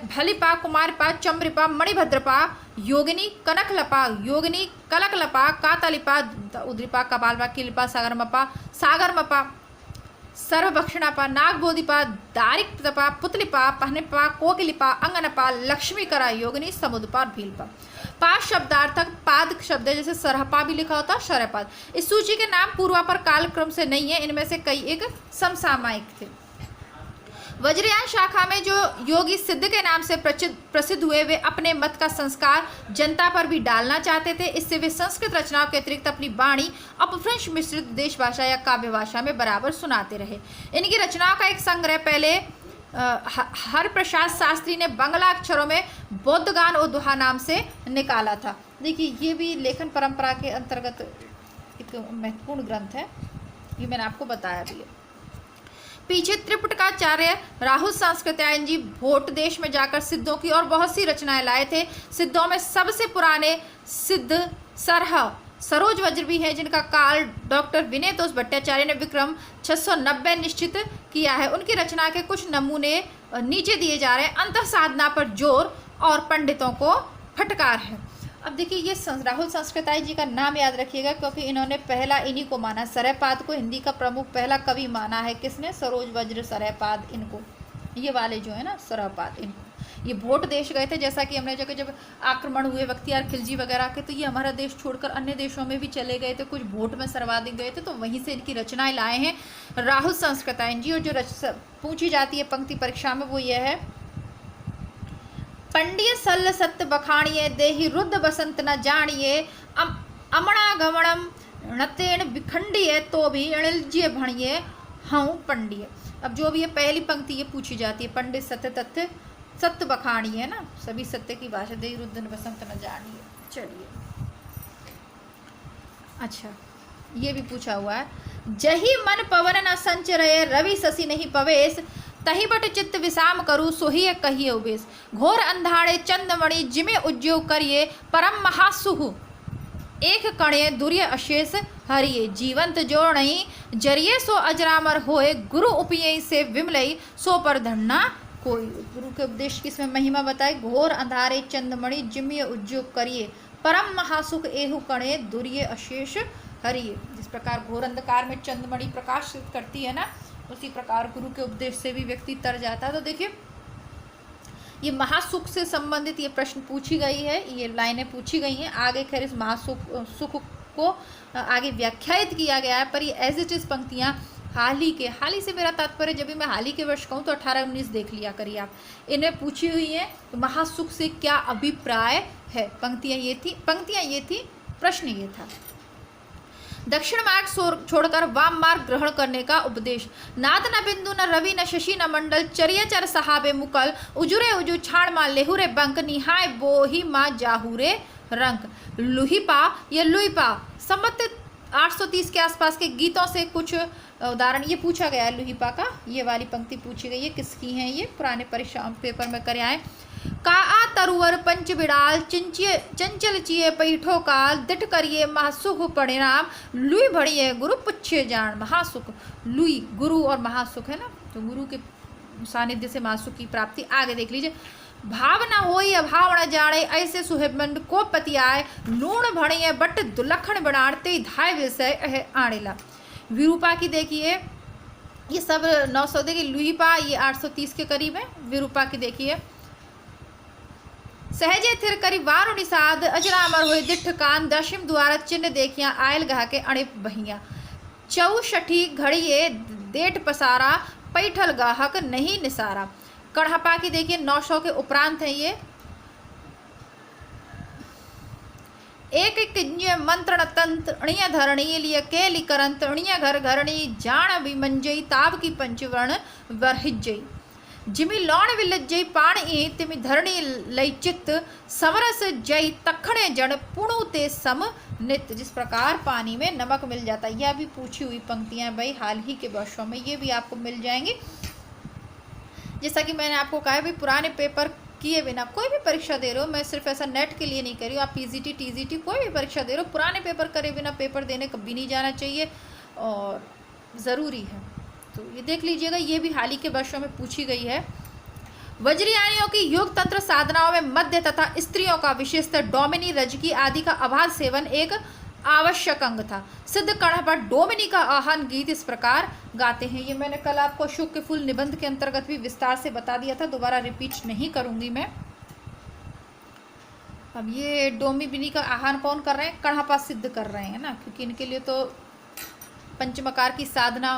भलिपा, कुमारपा, चमरिपा, मणिभद्रपा, योगिनी, कनकलपा, योगिनी, कलकलपा, कातलिपा, उद्रिपा, कपालपा, किलपा, सागरमपा, सर्वभक्षणपा, नागबोधिपा, दारिकपा, पुतलिपा, पहनिपा, कोकिलिपा, अंगनपा, लक्ष्मीकरा, योगिनी, समुद्रपा और भीलपा। 5 शब्दार्थक पाद शब्द है, जैसे सरहपा भी लिखा होता है, शरपाद। इस सूची के नाम पूर्वापर कालक्रम से नहीं है, इनमें से कई एक समसामयिक थे। वज्रयान शाखा में जो योगी सिद्ध के नाम से प्रसिद्ध हुए, वे अपने मत का संस्कार जनता पर भी डालना चाहते थे। इससे वे संस्कृत रचनाओं के अतिरिक्त अपनी वाणी अपभ्रंश मिश्रित देश भाषा या काव्य भाषा में बराबर सुनाते रहे। इनकी रचनाओं का एक संग्रह पहले हर प्रसाद शास्त्री ने बांग्ला अक्षरों में बौद्धगान और दोहा नाम से निकाला था। देखिए, ये भी लेखन परंपरा के अंतर्गत एक महत्वपूर्ण ग्रंथ है, ये मैंने आपको बताया भी है। पीछे त्रिपिटकाचार्य राहुल संस्कृत्यायन जी भोट देश में जाकर सिद्धों की और बहुत सी रचनाएं लाए थे। सिद्धों में सबसे पुराने सिद्ध सरह सरोज वज्र भी है, जिनका काल डॉक्टर विनय तोष भट्टाचार्य ने विक्रम 690 निश्चित किया है। उनकी रचना के कुछ नमूने नीचे दिए जा रहे हैं। अंतर साधना पर जोर और पंडितों को फटकार है। अब देखिए, ये राहुल संस्कृताय जी का नाम याद रखिएगा, क्योंकि इन्होंने पहला इन्हीं को माना। सरहपाद को हिंदी का प्रमुख पहला कवि माना है। किसने? सरोज वज्र सरहपाद, इनको, ये वाले जो है ना सरहपाद, इनको। ये भोट देश गए थे, जैसा कि हमने जब आक्रमण हुए बख्तियार खिलजी वगैरह के, तो ये हमारा देश छोड़कर अन्य देशों में भी चले गए थे। कुछ भोट में सर्वाधिक गए थे, तो वहीं से इनकी रचनाएं लाए हैं राहुल संस्कृतायन जी। और जो पूछी जाती है पंक्ति परीक्षा में वो ये है, पंडिय सल सत्य बखाणिये देहि रुद्ध बसंत न जानिए अमणा गमणम नतेन बिखंडिये तो भी अणिल्ज्य भणिये हूँ पंडिय। अब जो भी ये पहली पंक्ति ये पूछी जाती है, पंडित सत्य तथ्य सत्य बखाणिये है ना, सभी सत्य की भाषा देहि रुद्ध बसंत न जानिए। चलिए, अच्छा, ये भी पूछा हुआ है, जही मन पवन न संचरय रवि शशि नहीं पवेश तही बट चित्त विषाम करू सोही कहिए उबेश घोर अंधाड़े चंदमणि जिमे उद्योग करिए परम महासुहु एक कणे दुर्य अशेष हरिये जीवंत जो नहीं जरिए सो अजरामर होए गुरु उपयई से विमलई सो पर धन्ना कोई। गुरु के उपदेश की इसमें महिमा बताए, घोर अंधारे चंदमणि जिमे उद्योग करिए परम महासुख एहु कणे दुर्य अशेष हरिये। जिस प्रकार घोर अंधकार में चंदमणि प्रकाशित करती है ना, उसी प्रकार गुरु के उपदेश से भी व्यक्ति तर जाता है। तो देखिए, ये महासुख से संबंधित ये प्रश्न पूछी गई है, ये लाइनें पूछी गई हैं। आगे खैर इस सुख को आगे व्याख्यायित किया गया है, पर ये एज इट इज पंक्तियाँ हाल ही से मेरा तात्पर्य, जब भी मैं हाल ही के वर्ष कहूँ तो 18-19 देख लिया करिए आप। इन्हें पूछी हुई है महासुख से क्या अभिप्राय है। पंक्तियाँ ये थी, प्रश्न ये था। दक्षिण मार्ग छोड़कर वाम मार्ग ग्रहण करने का उपदेश। नाद न बिंदु न रवि न शशि न मंडल चरिय चर सहाबे मुकल उजुरे उजु छाण माँ लेहुरे बंक निहाय बोही माँ जाहुरे रंक। लुहिपा या लुइपा संबंधित 830 के आसपास के गीतों से कुछ उदाहरण ये पूछा गया है। लुहिपा का ये वाली पंक्ति पूछी गई है, किसकी है ये? पुराने परीक्षा पेपर में करे आए। का आ तरुवर पंच बिड़ाल चंचल चिये पैठो काल दिट करिए महासुख परिणाम लुई भड़िए गुरु पुच्छे जान। महासुख, लुई गुरु और महासुख है ना, तो गुरु के सानिध्य से महासुख की प्राप्ति। आगे देख लीजिए, भाव न होई अभाव न जाने ऐसे सुहेबंद को पति आए लूण भणिए बट दुलखण बनाड़ते धाय विषय आड़ेला। विरूपा की देखिए, ये सब 900 देखिए, लुईपा ये 830 के करीब है। विरूपा की देखिए, सहजे थिर करी वारु निषाद अजरामर हुए दिठ कान दशिम द्वारा चिन्ह देखिया आयल गहा के अणिप बहिया। चौषठी घड़िए देठ पसारा पैठल गाहक नहीं निसारा। कढ़पा की देखिए 900 के उपरांत है ये। एक किंज मंत्रण तंत्रणीय धरणी लिय केली करंतणीय घर घरणी जान भी मंजई ताब की पंचवर्ण वरहिजई। जिमि लौण विलज्जई पाण ई तिमि धरणी लई चित्त समरस जई तखणे जड़ पुणु ते सम नित्य। जिस प्रकार पानी में नमक मिल जाता है। यह भी पूछी हुई पंक्तियां भाई हाल ही के वर्षों में ये भी आपको मिल जाएंगी। जैसा कि मैंने आपको कहा भी, पुराने पेपर किए बिना कोई भी परीक्षा दे रहे हो, मैं सिर्फ ऐसा नेट के लिए नहीं कर रही हूँ, आप पीजीटी टीजीटी कोई भी परीक्षा दे रहे हो, पुराने पेपर करे बिना पेपर देने कभी नहीं जाना चाहिए और ज़रूरी है। तो ये देख लीजिएगा, ये भी हाल ही के वर्षों में पूछी गई है। वज्रयानियों की योग तंत्र साधनाओं में मध्य तथा स्त्रियों का विशेषतः डोमिनी रजकी आदि का अबाध सेवन एक आवश्यक अंग था। सिद्ध कढ़पा डोमिनी का आह्वान गीत इस प्रकार गाते हैं। ये मैंने कल आपको अशोक के फूल निबंध के अंतर्गत भी विस्तार से बता दिया था, दोबारा रिपीट नहीं करूंगी मैं। अब ये डोमिनी का आह्वान कौन कर रहे हैं? कढ़पा सिद्ध कर रहे हैं ना, क्योंकि इनके लिए तो पंचमकार की साधना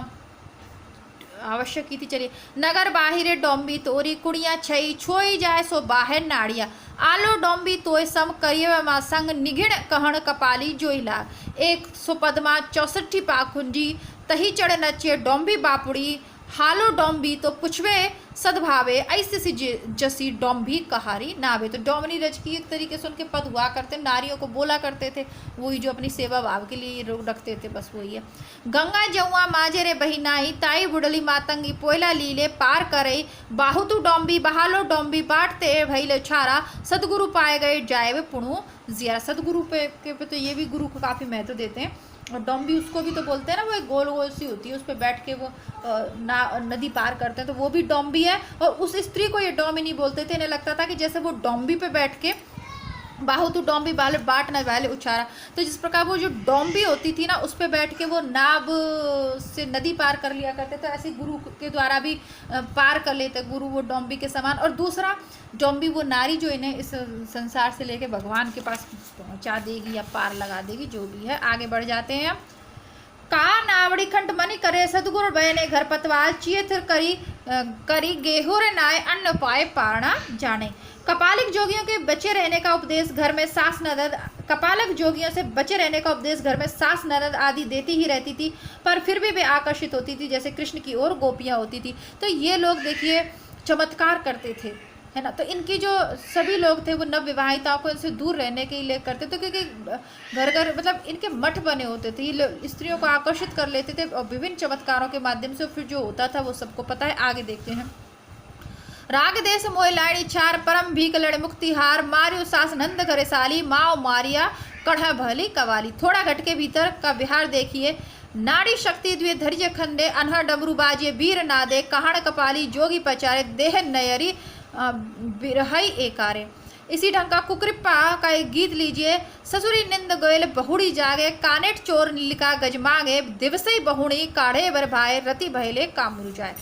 आवश्यक की थी। चलिए, नगर बाहिरे डोंबी तोरी कुड़ियाँ छई छोई जाए सो बाहर नाड़िया आलो डोंबी तोय सम करिए माँ संग निघिण कहण कपाली जोइला 100 पदमा 64 पाखुंजी तही चढ़ नचे डोंबी बापुड़ी हालो डोंबी तो पुछवे सद्भावे ऐसे सी जसी डोंबी कहारी नावे। तो डोमनी रच की एक तरीके से उनके पद हुआ करते, नारियों को बोला करते थे, वही जो अपनी सेवा भाव के लिए रखते थे, बस वही है। गंगा जौआ माजे रे बहिनाई ताई बुडली मातंगी पोयला लीले पार करे बाहुतु डोंबी बहालो डोंबी बांटते भैले छारा सदगुरु पाए गए जाए वे पुणु जिया। सदगुरु पे तो ये भी गुरु को काफ़ी महत्व देते हैं। और डोंबी उसको भी तो बोलते हैं ना, वो एक गोल गोल सी होती है, उस पर बैठ के वो नदी पार करते हैं, तो वो भी डोंबी है। और उस स्त्री को ये डोमिनी बोलते थे, इन्हें लगता था कि जैसे वो डोंबी पे बैठ के बाहु तो डोंबी वाले बाट न वाले उछारा। तो जिस प्रकार वो जो डोंबी होती थी ना, उस पर बैठ के वो नाव से नदी पार कर लिया करते, तो ऐसे गुरु के द्वारा भी पार कर लेते गुरु वो डोंबी के समान। और दूसरा, डोंबी वो नारी जो इन्हें इस संसार से लेके भगवान के पास पहुंचा देगी या पार लगा देगी, जो भी है। आगे बढ़ जाते हैं हम। का नावड़ी खंड मनी करे सदगुरु बहने घर पतवाल चिए थिर करी गेहूर नाय अन्न पाए पारना जाने। कपालिक जोगियों के बचे रहने का उपदेश घर में सास ननद कपालक जोगियों से बचे रहने का उपदेश घर में सास ननद आदि देती ही रहती थी, पर फिर भी वे आकर्षित होती थी जैसे कृष्ण की ओर गोपियां होती थी। तो ये लोग देखिए चमत्कार करते थे, है ना। तो इनकी जो सभी लोग थे वो नवविवाहिताओं को इनसे दूर रहने के लिए करते थे, क्योंकि घर घर मतलब इनके मठ बने होते थे, ये स्त्रियों को आकर्षित कर लेते थे और विभिन्न चमत्कारों के माध्यम से। फिर जो होता था वो सबको पता है। आगे देखते हैं। राग देश मोय लाड़ी छार परम भीक लड़ मुक्ति हार मारियो सास नंद करे साली माओ मारिया कढ़ा भली कवाली। थोड़ा घट के भीतर का बिहार देखिए। नाड़ी शक्ति द्वे धैर्य खंडे अनहर डमरू बाजे वीर नादे कहाण कपाली जोगी पचारे देह नयरी बिरहई एकारे। इसी ढंग का कुकृपा का एक गीत लीजिए। ससुरी निंद गोयल बहुड़ी जागे कानेट चोर नीलिका गजमागे दिवसई बहुड़ी काढ़े बर भाई रति भैले कामुरु जाए।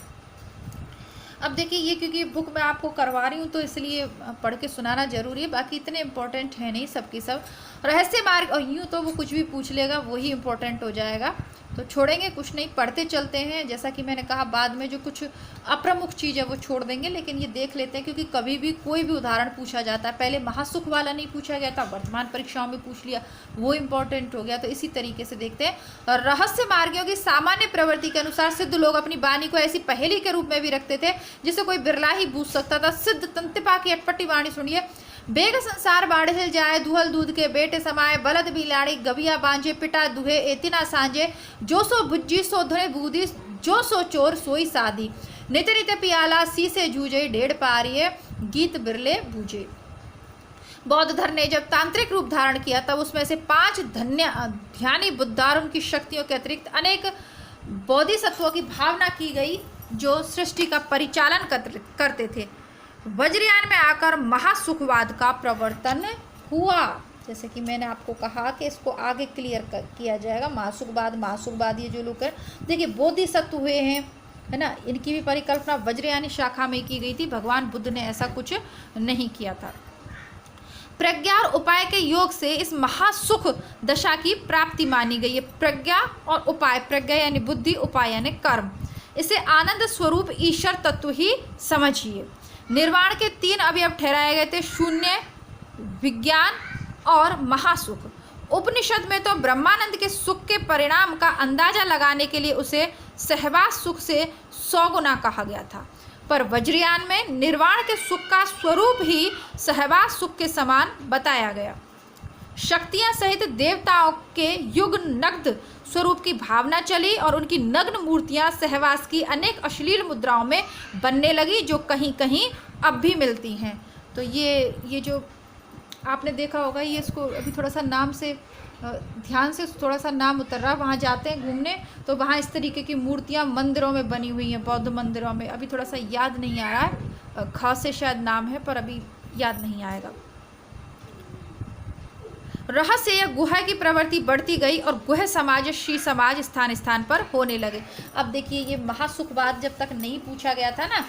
अब देखिए ये क्योंकि बुक मैं आपको करवा रही हूँ तो इसलिए पढ़ के सुनाना जरूरी है, बाकी इतने इम्पोर्टेंट है नहीं सबकी सब। रहस्य मार्ग और यूँ तो वो कुछ भी पूछ लेगा वही इम्पोर्टेंट हो जाएगा, तो छोड़ेंगे कुछ नहीं, पढ़ते चलते हैं। जैसा कि मैंने कहा बाद में जो कुछ अप्रमुख चीज़ है वो छोड़ देंगे, लेकिन ये देख लेते हैं क्योंकि कभी भी कोई भी उदाहरण पूछा जाता है। पहले महासुख वाला नहीं पूछा गया था, वर्तमान परीक्षाओं में पूछ लिया, वो इम्पोर्टेंट हो गया। तो इसी तरीके से देखते हैं। रहस्य मार्गियों की सामान्य प्रवृत्ति के अनुसार सिद्ध लोग अपनी वाणी को ऐसी पहेली के रूप में भी रखते थे जिसे कोई बिरला ही बूझ सकता था। सिद्ध तंतिपा की अटपटी वाणी सुनिए। बेग संसार बाढ़ जाए दुहल दूध के बेटे समाए बलद बिलाड़ी गबिया बांझे पिटा दुहे एतिना सांझे जो सो भुज्जी सो धुने बूदी जो सो चोर सोई साधी नित नित पियाला सी से जूझे डेढ़ पारिये गीत बिरले बूझे। बौद्ध धर्म ने जब तांत्रिक रूप धारण किया तब उसमें से 5 ध्यानी बुद्धार उनकी शक्तियों के अतिरिक्त अनेक बोधिसत्वों की भावना की गई जो सृष्टि का परिचालन करते थे। वज्रयान में आकर महासुखवाद का प्रवर्तन हुआ। जैसे कि मैंने आपको कहा कि इसको आगे क्लियर किया जाएगा। महासुखवाद ये जो लोग कर देखिए बोधिसत्व हुए हैं, है ना, इनकी भी परिकल्पना वज्रयानी शाखा में की गई थी। भगवान बुद्ध ने ऐसा कुछ नहीं किया था। प्रज्ञा और उपाय के योग से इस महासुख दशा की प्राप्ति मानी गई है। प्रज्ञा और उपाय, प्रज्ञा यानी बुद्धि, उपाय यानी कर्म। इसे आनंद स्वरूप ईश्वर तत्व ही समझिए। निर्वाण के 3 अवयव ठहराए गए थे, शून्य, विज्ञान और महासुख। उपनिषद में तो ब्रह्मानंद के सुख के परिणाम का अंदाजा लगाने के लिए उसे सहवास सुख से 100 गुना कहा गया था, पर वज्रयान में निर्वाण के सुख का स्वरूप ही सहवास सुख के समान बताया गया। शक्तियां सहित देवताओं के युग नग्न स्वरूप की भावना चली और उनकी नग्न मूर्तियां सहवास की अनेक अश्लील मुद्राओं में बनने लगी जो कहीं कहीं अब भी मिलती हैं। तो ये जो आपने देखा होगा, ये इसको अभी थोड़ा सा नाम से ध्यान से थोड़ा सा नाम उतर रहा। वहाँ जाते हैं घूमने तो वहाँ इस तरीके की मूर्तियाँ मंदिरों में बनी हुई हैं, बौद्ध मंदिरों में। अभी थोड़ा सा याद नहीं आ रहा है, ख से शायद नाम है पर अभी याद नहीं आएगा। रहस्य या गुहा की प्रवृत्ति बढ़ती गई और गुह समाज, श्री समाज स्थान स्थान पर होने लगे। अब देखिए ये महासुखवाद जब तक नहीं पूछा गया था ना,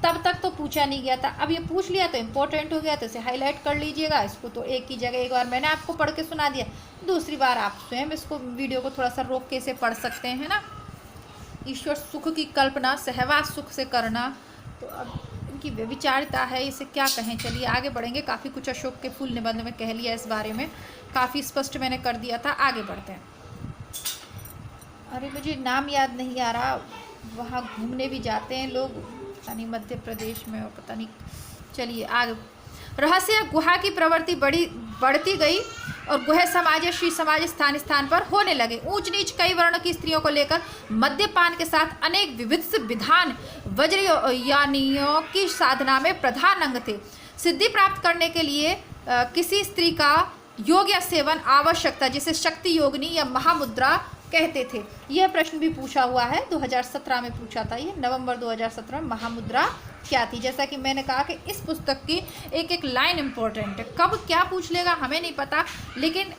तब तक तो पूछा नहीं गया था। अब ये पूछ लिया तो इम्पोर्टेंट हो गया, तो इसे हाईलाइट कर लीजिएगा। इसको तो एक ही जगह एक बार मैंने आपको पढ़ के सुना दिया, दूसरी बार आप स्वयं इसको वीडियो को थोड़ा सा रोक के इसे पढ़ सकते हैं ना। ईश्वर सुख की कल्पना सहवास सुख से करना। तो अब इनकी व्यभिचारिता है, इसे क्या कहें। चलिए आगे बढ़ेंगे। काफ़ी कुछ अशोक के फूल निबंध में कह लिया, इस बारे में काफ़ी स्पष्ट मैंने कर दिया था। आगे बढ़ते हैं। अरे मुझे नाम याद नहीं आ रहा, वहाँ घूमने भी जाते हैं लोग, पता नहीं मध्य प्रदेश में और पता नहीं। चलिए आगे। रहस्य गुहा की प्रवृत्ति बढ़ती गई और गुह समाज या श्री समाज स्थान स्थान पर होने लगे। ऊंच नीच कई वर्ण की स्त्रियों को लेकर मद्यपान के साथ अनेक विविध विधान वज्रयानियों की साधना में प्रधान अंग थे। सिद्धि प्राप्त करने के लिए किसी स्त्री का योग या सेवन आवश्यक था, जिसे शक्ति योगिनी या महामुद्रा कहते थे। यह प्रश्न भी पूछा हुआ है, 2017 में पूछा था ये, नवंबर 2017 में। महामुद्रा क्या थी? जैसा कि मैंने कहा कि इस पुस्तक की एक एक लाइन इम्पोर्टेंट है। कब क्या पूछ लेगा हमें नहीं पता, लेकिन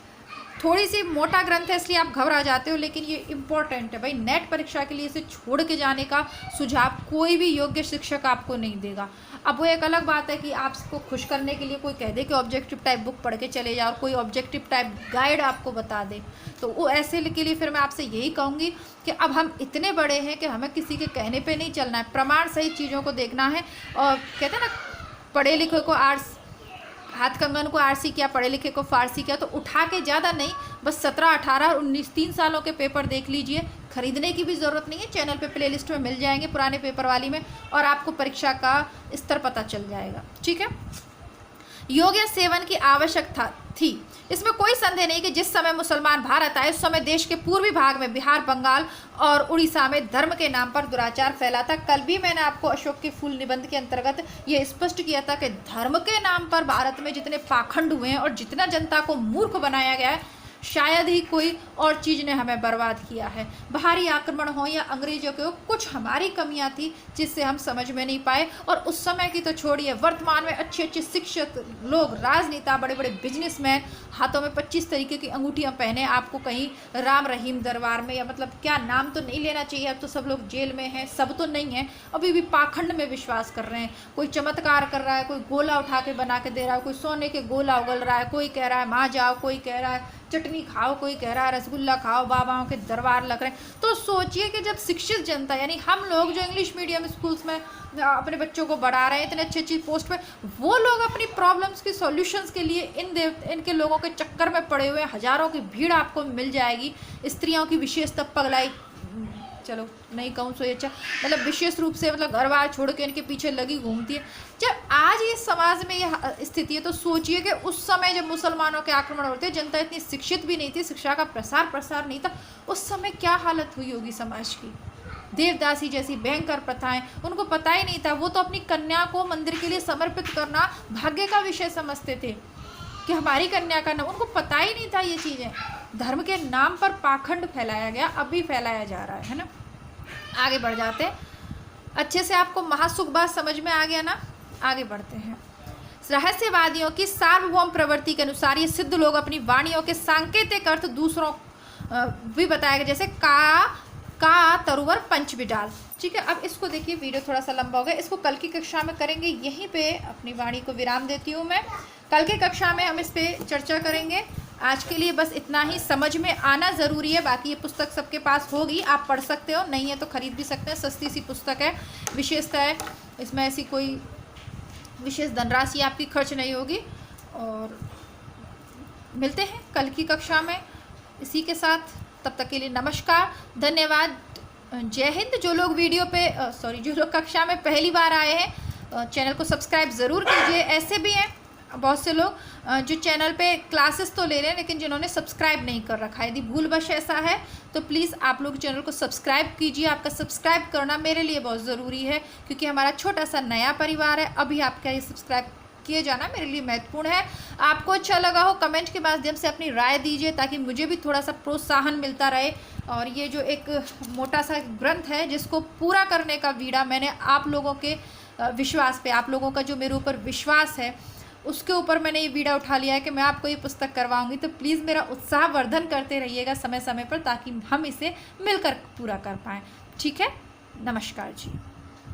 थोड़ी सी मोटा ग्रंथ है इसलिए आप घबरा जाते हो, लेकिन ये इम्पोर्टेंट है भाई। नेट परीक्षा के लिए इसे छोड़ के जाने का सुझाव कोई भी योग्य शिक्षक आपको नहीं देगा। अब वो एक अलग बात है कि आपको खुश करने के लिए कोई कह दे कि ऑब्जेक्टिव टाइप बुक पढ़ के चले जाओ, कोई ऑब्जेक्टिव टाइप गाइड आपको बता दे, तो वो ऐसे के लिए फिर मैं आपसे यही कहूँगी कि अब हम इतने बड़े हैं कि हमें किसी के कहने पे नहीं चलना है, प्रमाण सहित चीज़ों को देखना है। और कहते हैं ना, पढ़े लिखे को आर्ट्स, हाथ कंगन को आरसी किया, पढ़े लिखे को फारसी किया। तो उठा के ज़्यादा नहीं, बस 17, 18 और 19 3 सालों के पेपर देख लीजिए। खरीदने की भी ज़रूरत नहीं है, चैनल पे प्लेलिस्ट में मिल जाएंगे पुराने पेपर वाली में, और आपको परीक्षा का स्तर पता चल जाएगा। ठीक है। योग या सेवन की आवश्यकता थी, इसमें कोई संदेह नहीं कि जिस समय मुसलमान भारत आए उस समय देश के पूर्वी भाग में, बिहार, बंगाल और उड़ीसा में धर्म के नाम पर दुराचार फैला था। कल भी मैंने आपको अशोक के फूल निबंध के अंतर्गत ये स्पष्ट किया था कि धर्म के नाम पर भारत में जितने पाखंड हुए हैं और जितना जनता को मूर्ख बनाया गया है, शायद ही कोई और चीज़ ने हमें बर्बाद किया है। बाहरी आक्रमण हो या अंग्रेजों के हो, कुछ हमारी कमियां थी जिससे हम समझ में नहीं पाए। और उस समय की तो छोड़िए, वर्तमान में अच्छे अच्छे शिक्षित लोग, राजनेता, बड़े बड़े बिजनेसमैन हाथों में 25 तरीके की अंगूठियां पहने आपको कहीं राम रहीम दरबार में, या मतलब क्या नाम तो नहीं लेना चाहिए, अब तो सब लोग जेल में हैं, सब तो नहीं है, अभी भी पाखंड में विश्वास कर रहे हैं। कोई चमत्कार कर रहा है, कोई गोला उठा के बना के दे रहा है, कोई सोने के गोला उगल रहा है, कोई कह रहा है माँ जाओ, कोई कह रहा है चटनी खाओ, कोई कह रहा है रसगुल्ला खाओ, बाबाओं के दरबार लग रहे हैं। तो सोचिए कि जब शिक्षित जनता, यानी हम लोग जो इंग्लिश मीडियम स्कूल्स में अपने बच्चों को बढ़ा रहे हैं इतने अच्छी अच्छी पोस्ट पे, वो लोग अपनी प्रॉब्लम्स की सॉल्यूशंस के लिए इनके लोगों के चक्कर में पड़े हुए हज़ारों की भीड़ आपको मिल जाएगी। स्त्रियों की विशेषता पगलाई, चलो नहीं कहूँ सो अच्छा, मतलब विशेष रूप से मतलब घर बार छोड़ के इनके पीछे लगी घूमती है। जब आज इस समाज में यह स्थिति है, तो सोचिए कि उस समय जब मुसलमानों के आक्रमण होते थे, जनता इतनी शिक्षित भी नहीं थी, शिक्षा का प्रसार नहीं था, उस समय क्या हालत हुई होगी समाज की। देवदासी जैसी भयंकर प्रथाएं, उनको पता ही नहीं था। वो तो अपनी कन्या को मंदिर के लिए समर्पित करना भाग्य का विषय समझते थे कि हमारी कन्या का नाम, उनको पता ही नहीं था ये चीज़ें। धर्म के नाम पर पाखंड फैलाया गया, अब भी फैलाया जा रहा है ना। आगे बढ़ जाते हैं। अच्छे से आपको महासुख बात समझ में आ गया ना। आगे बढ़ते हैं। रहस्यवादियों की सार्वभौम प्रवृत्ति के अनुसार ये सिद्ध लोग अपनी वाणियों के सांकेतिक अर्थ दूसरों भी बताया गया, जैसे का तरुवर पंच बिडाल। ठीक है, अब इसको देखिए, वीडियो थोड़ा सा लंबा हो गया, इसको कल की कक्षा में करेंगे। यहीं पे अपनी वाणी को विराम देती हूँ मैं। कल की कक्षा में हम इस पर चर्चा करेंगे। आज के लिए बस इतना ही, समझ में आना ज़रूरी है। बाकी ये पुस्तक सबके पास होगी, आप पढ़ सकते हो, नहीं है तो ख़रीद भी सकते हैं। सस्ती सी पुस्तक है, विशेषता है इसमें ऐसी कोई विशेष धनराशि आपकी खर्च नहीं होगी। और मिलते हैं कल की कक्षा में इसी के साथ। तब तक के लिए नमस्कार, धन्यवाद, जय हिंद। जो लोग वीडियो पे जो लोग कक्षा में पहली बार आए हैं, चैनल को सब्सक्राइब ज़रूर कीजिए। ऐसे भी हैं बहुत से लोग जो चैनल पे क्लासेस तो ले रहे हैं, लेकिन जिन्होंने सब्सक्राइब नहीं कर रखा है। यदि भूलवश ऐसा है तो प्लीज़ आप लोग चैनल को सब्सक्राइब कीजिए। आपका सब्सक्राइब करना मेरे लिए बहुत ज़रूरी है, क्योंकि हमारा छोटा सा नया परिवार है। अभी आपका ये सब्सक्राइब किए जाना मेरे लिए महत्वपूर्ण है। आपको अच्छा लगा हो, कमेंट के माध्यम से अपनी राय दीजिए, ताकि मुझे भी थोड़ा सा प्रोत्साहन मिलता रहे। और ये जो एक मोटा सा ग्रंथ है, जिसको पूरा करने का बीड़ा मैंने आप लोगों के विश्वास पे, आप लोगों का जो मेरे ऊपर विश्वास है उसके ऊपर मैंने ये बीड़ा उठा लिया है कि मैं आपको ये पुस्तक करवाऊंगी। तो प्लीज़ मेरा उत्साह वर्धन करते रहिएगा समय समय पर, ताकि हम इसे मिलकर पूरा कर पाएँ। ठीक है, नमस्कार जी।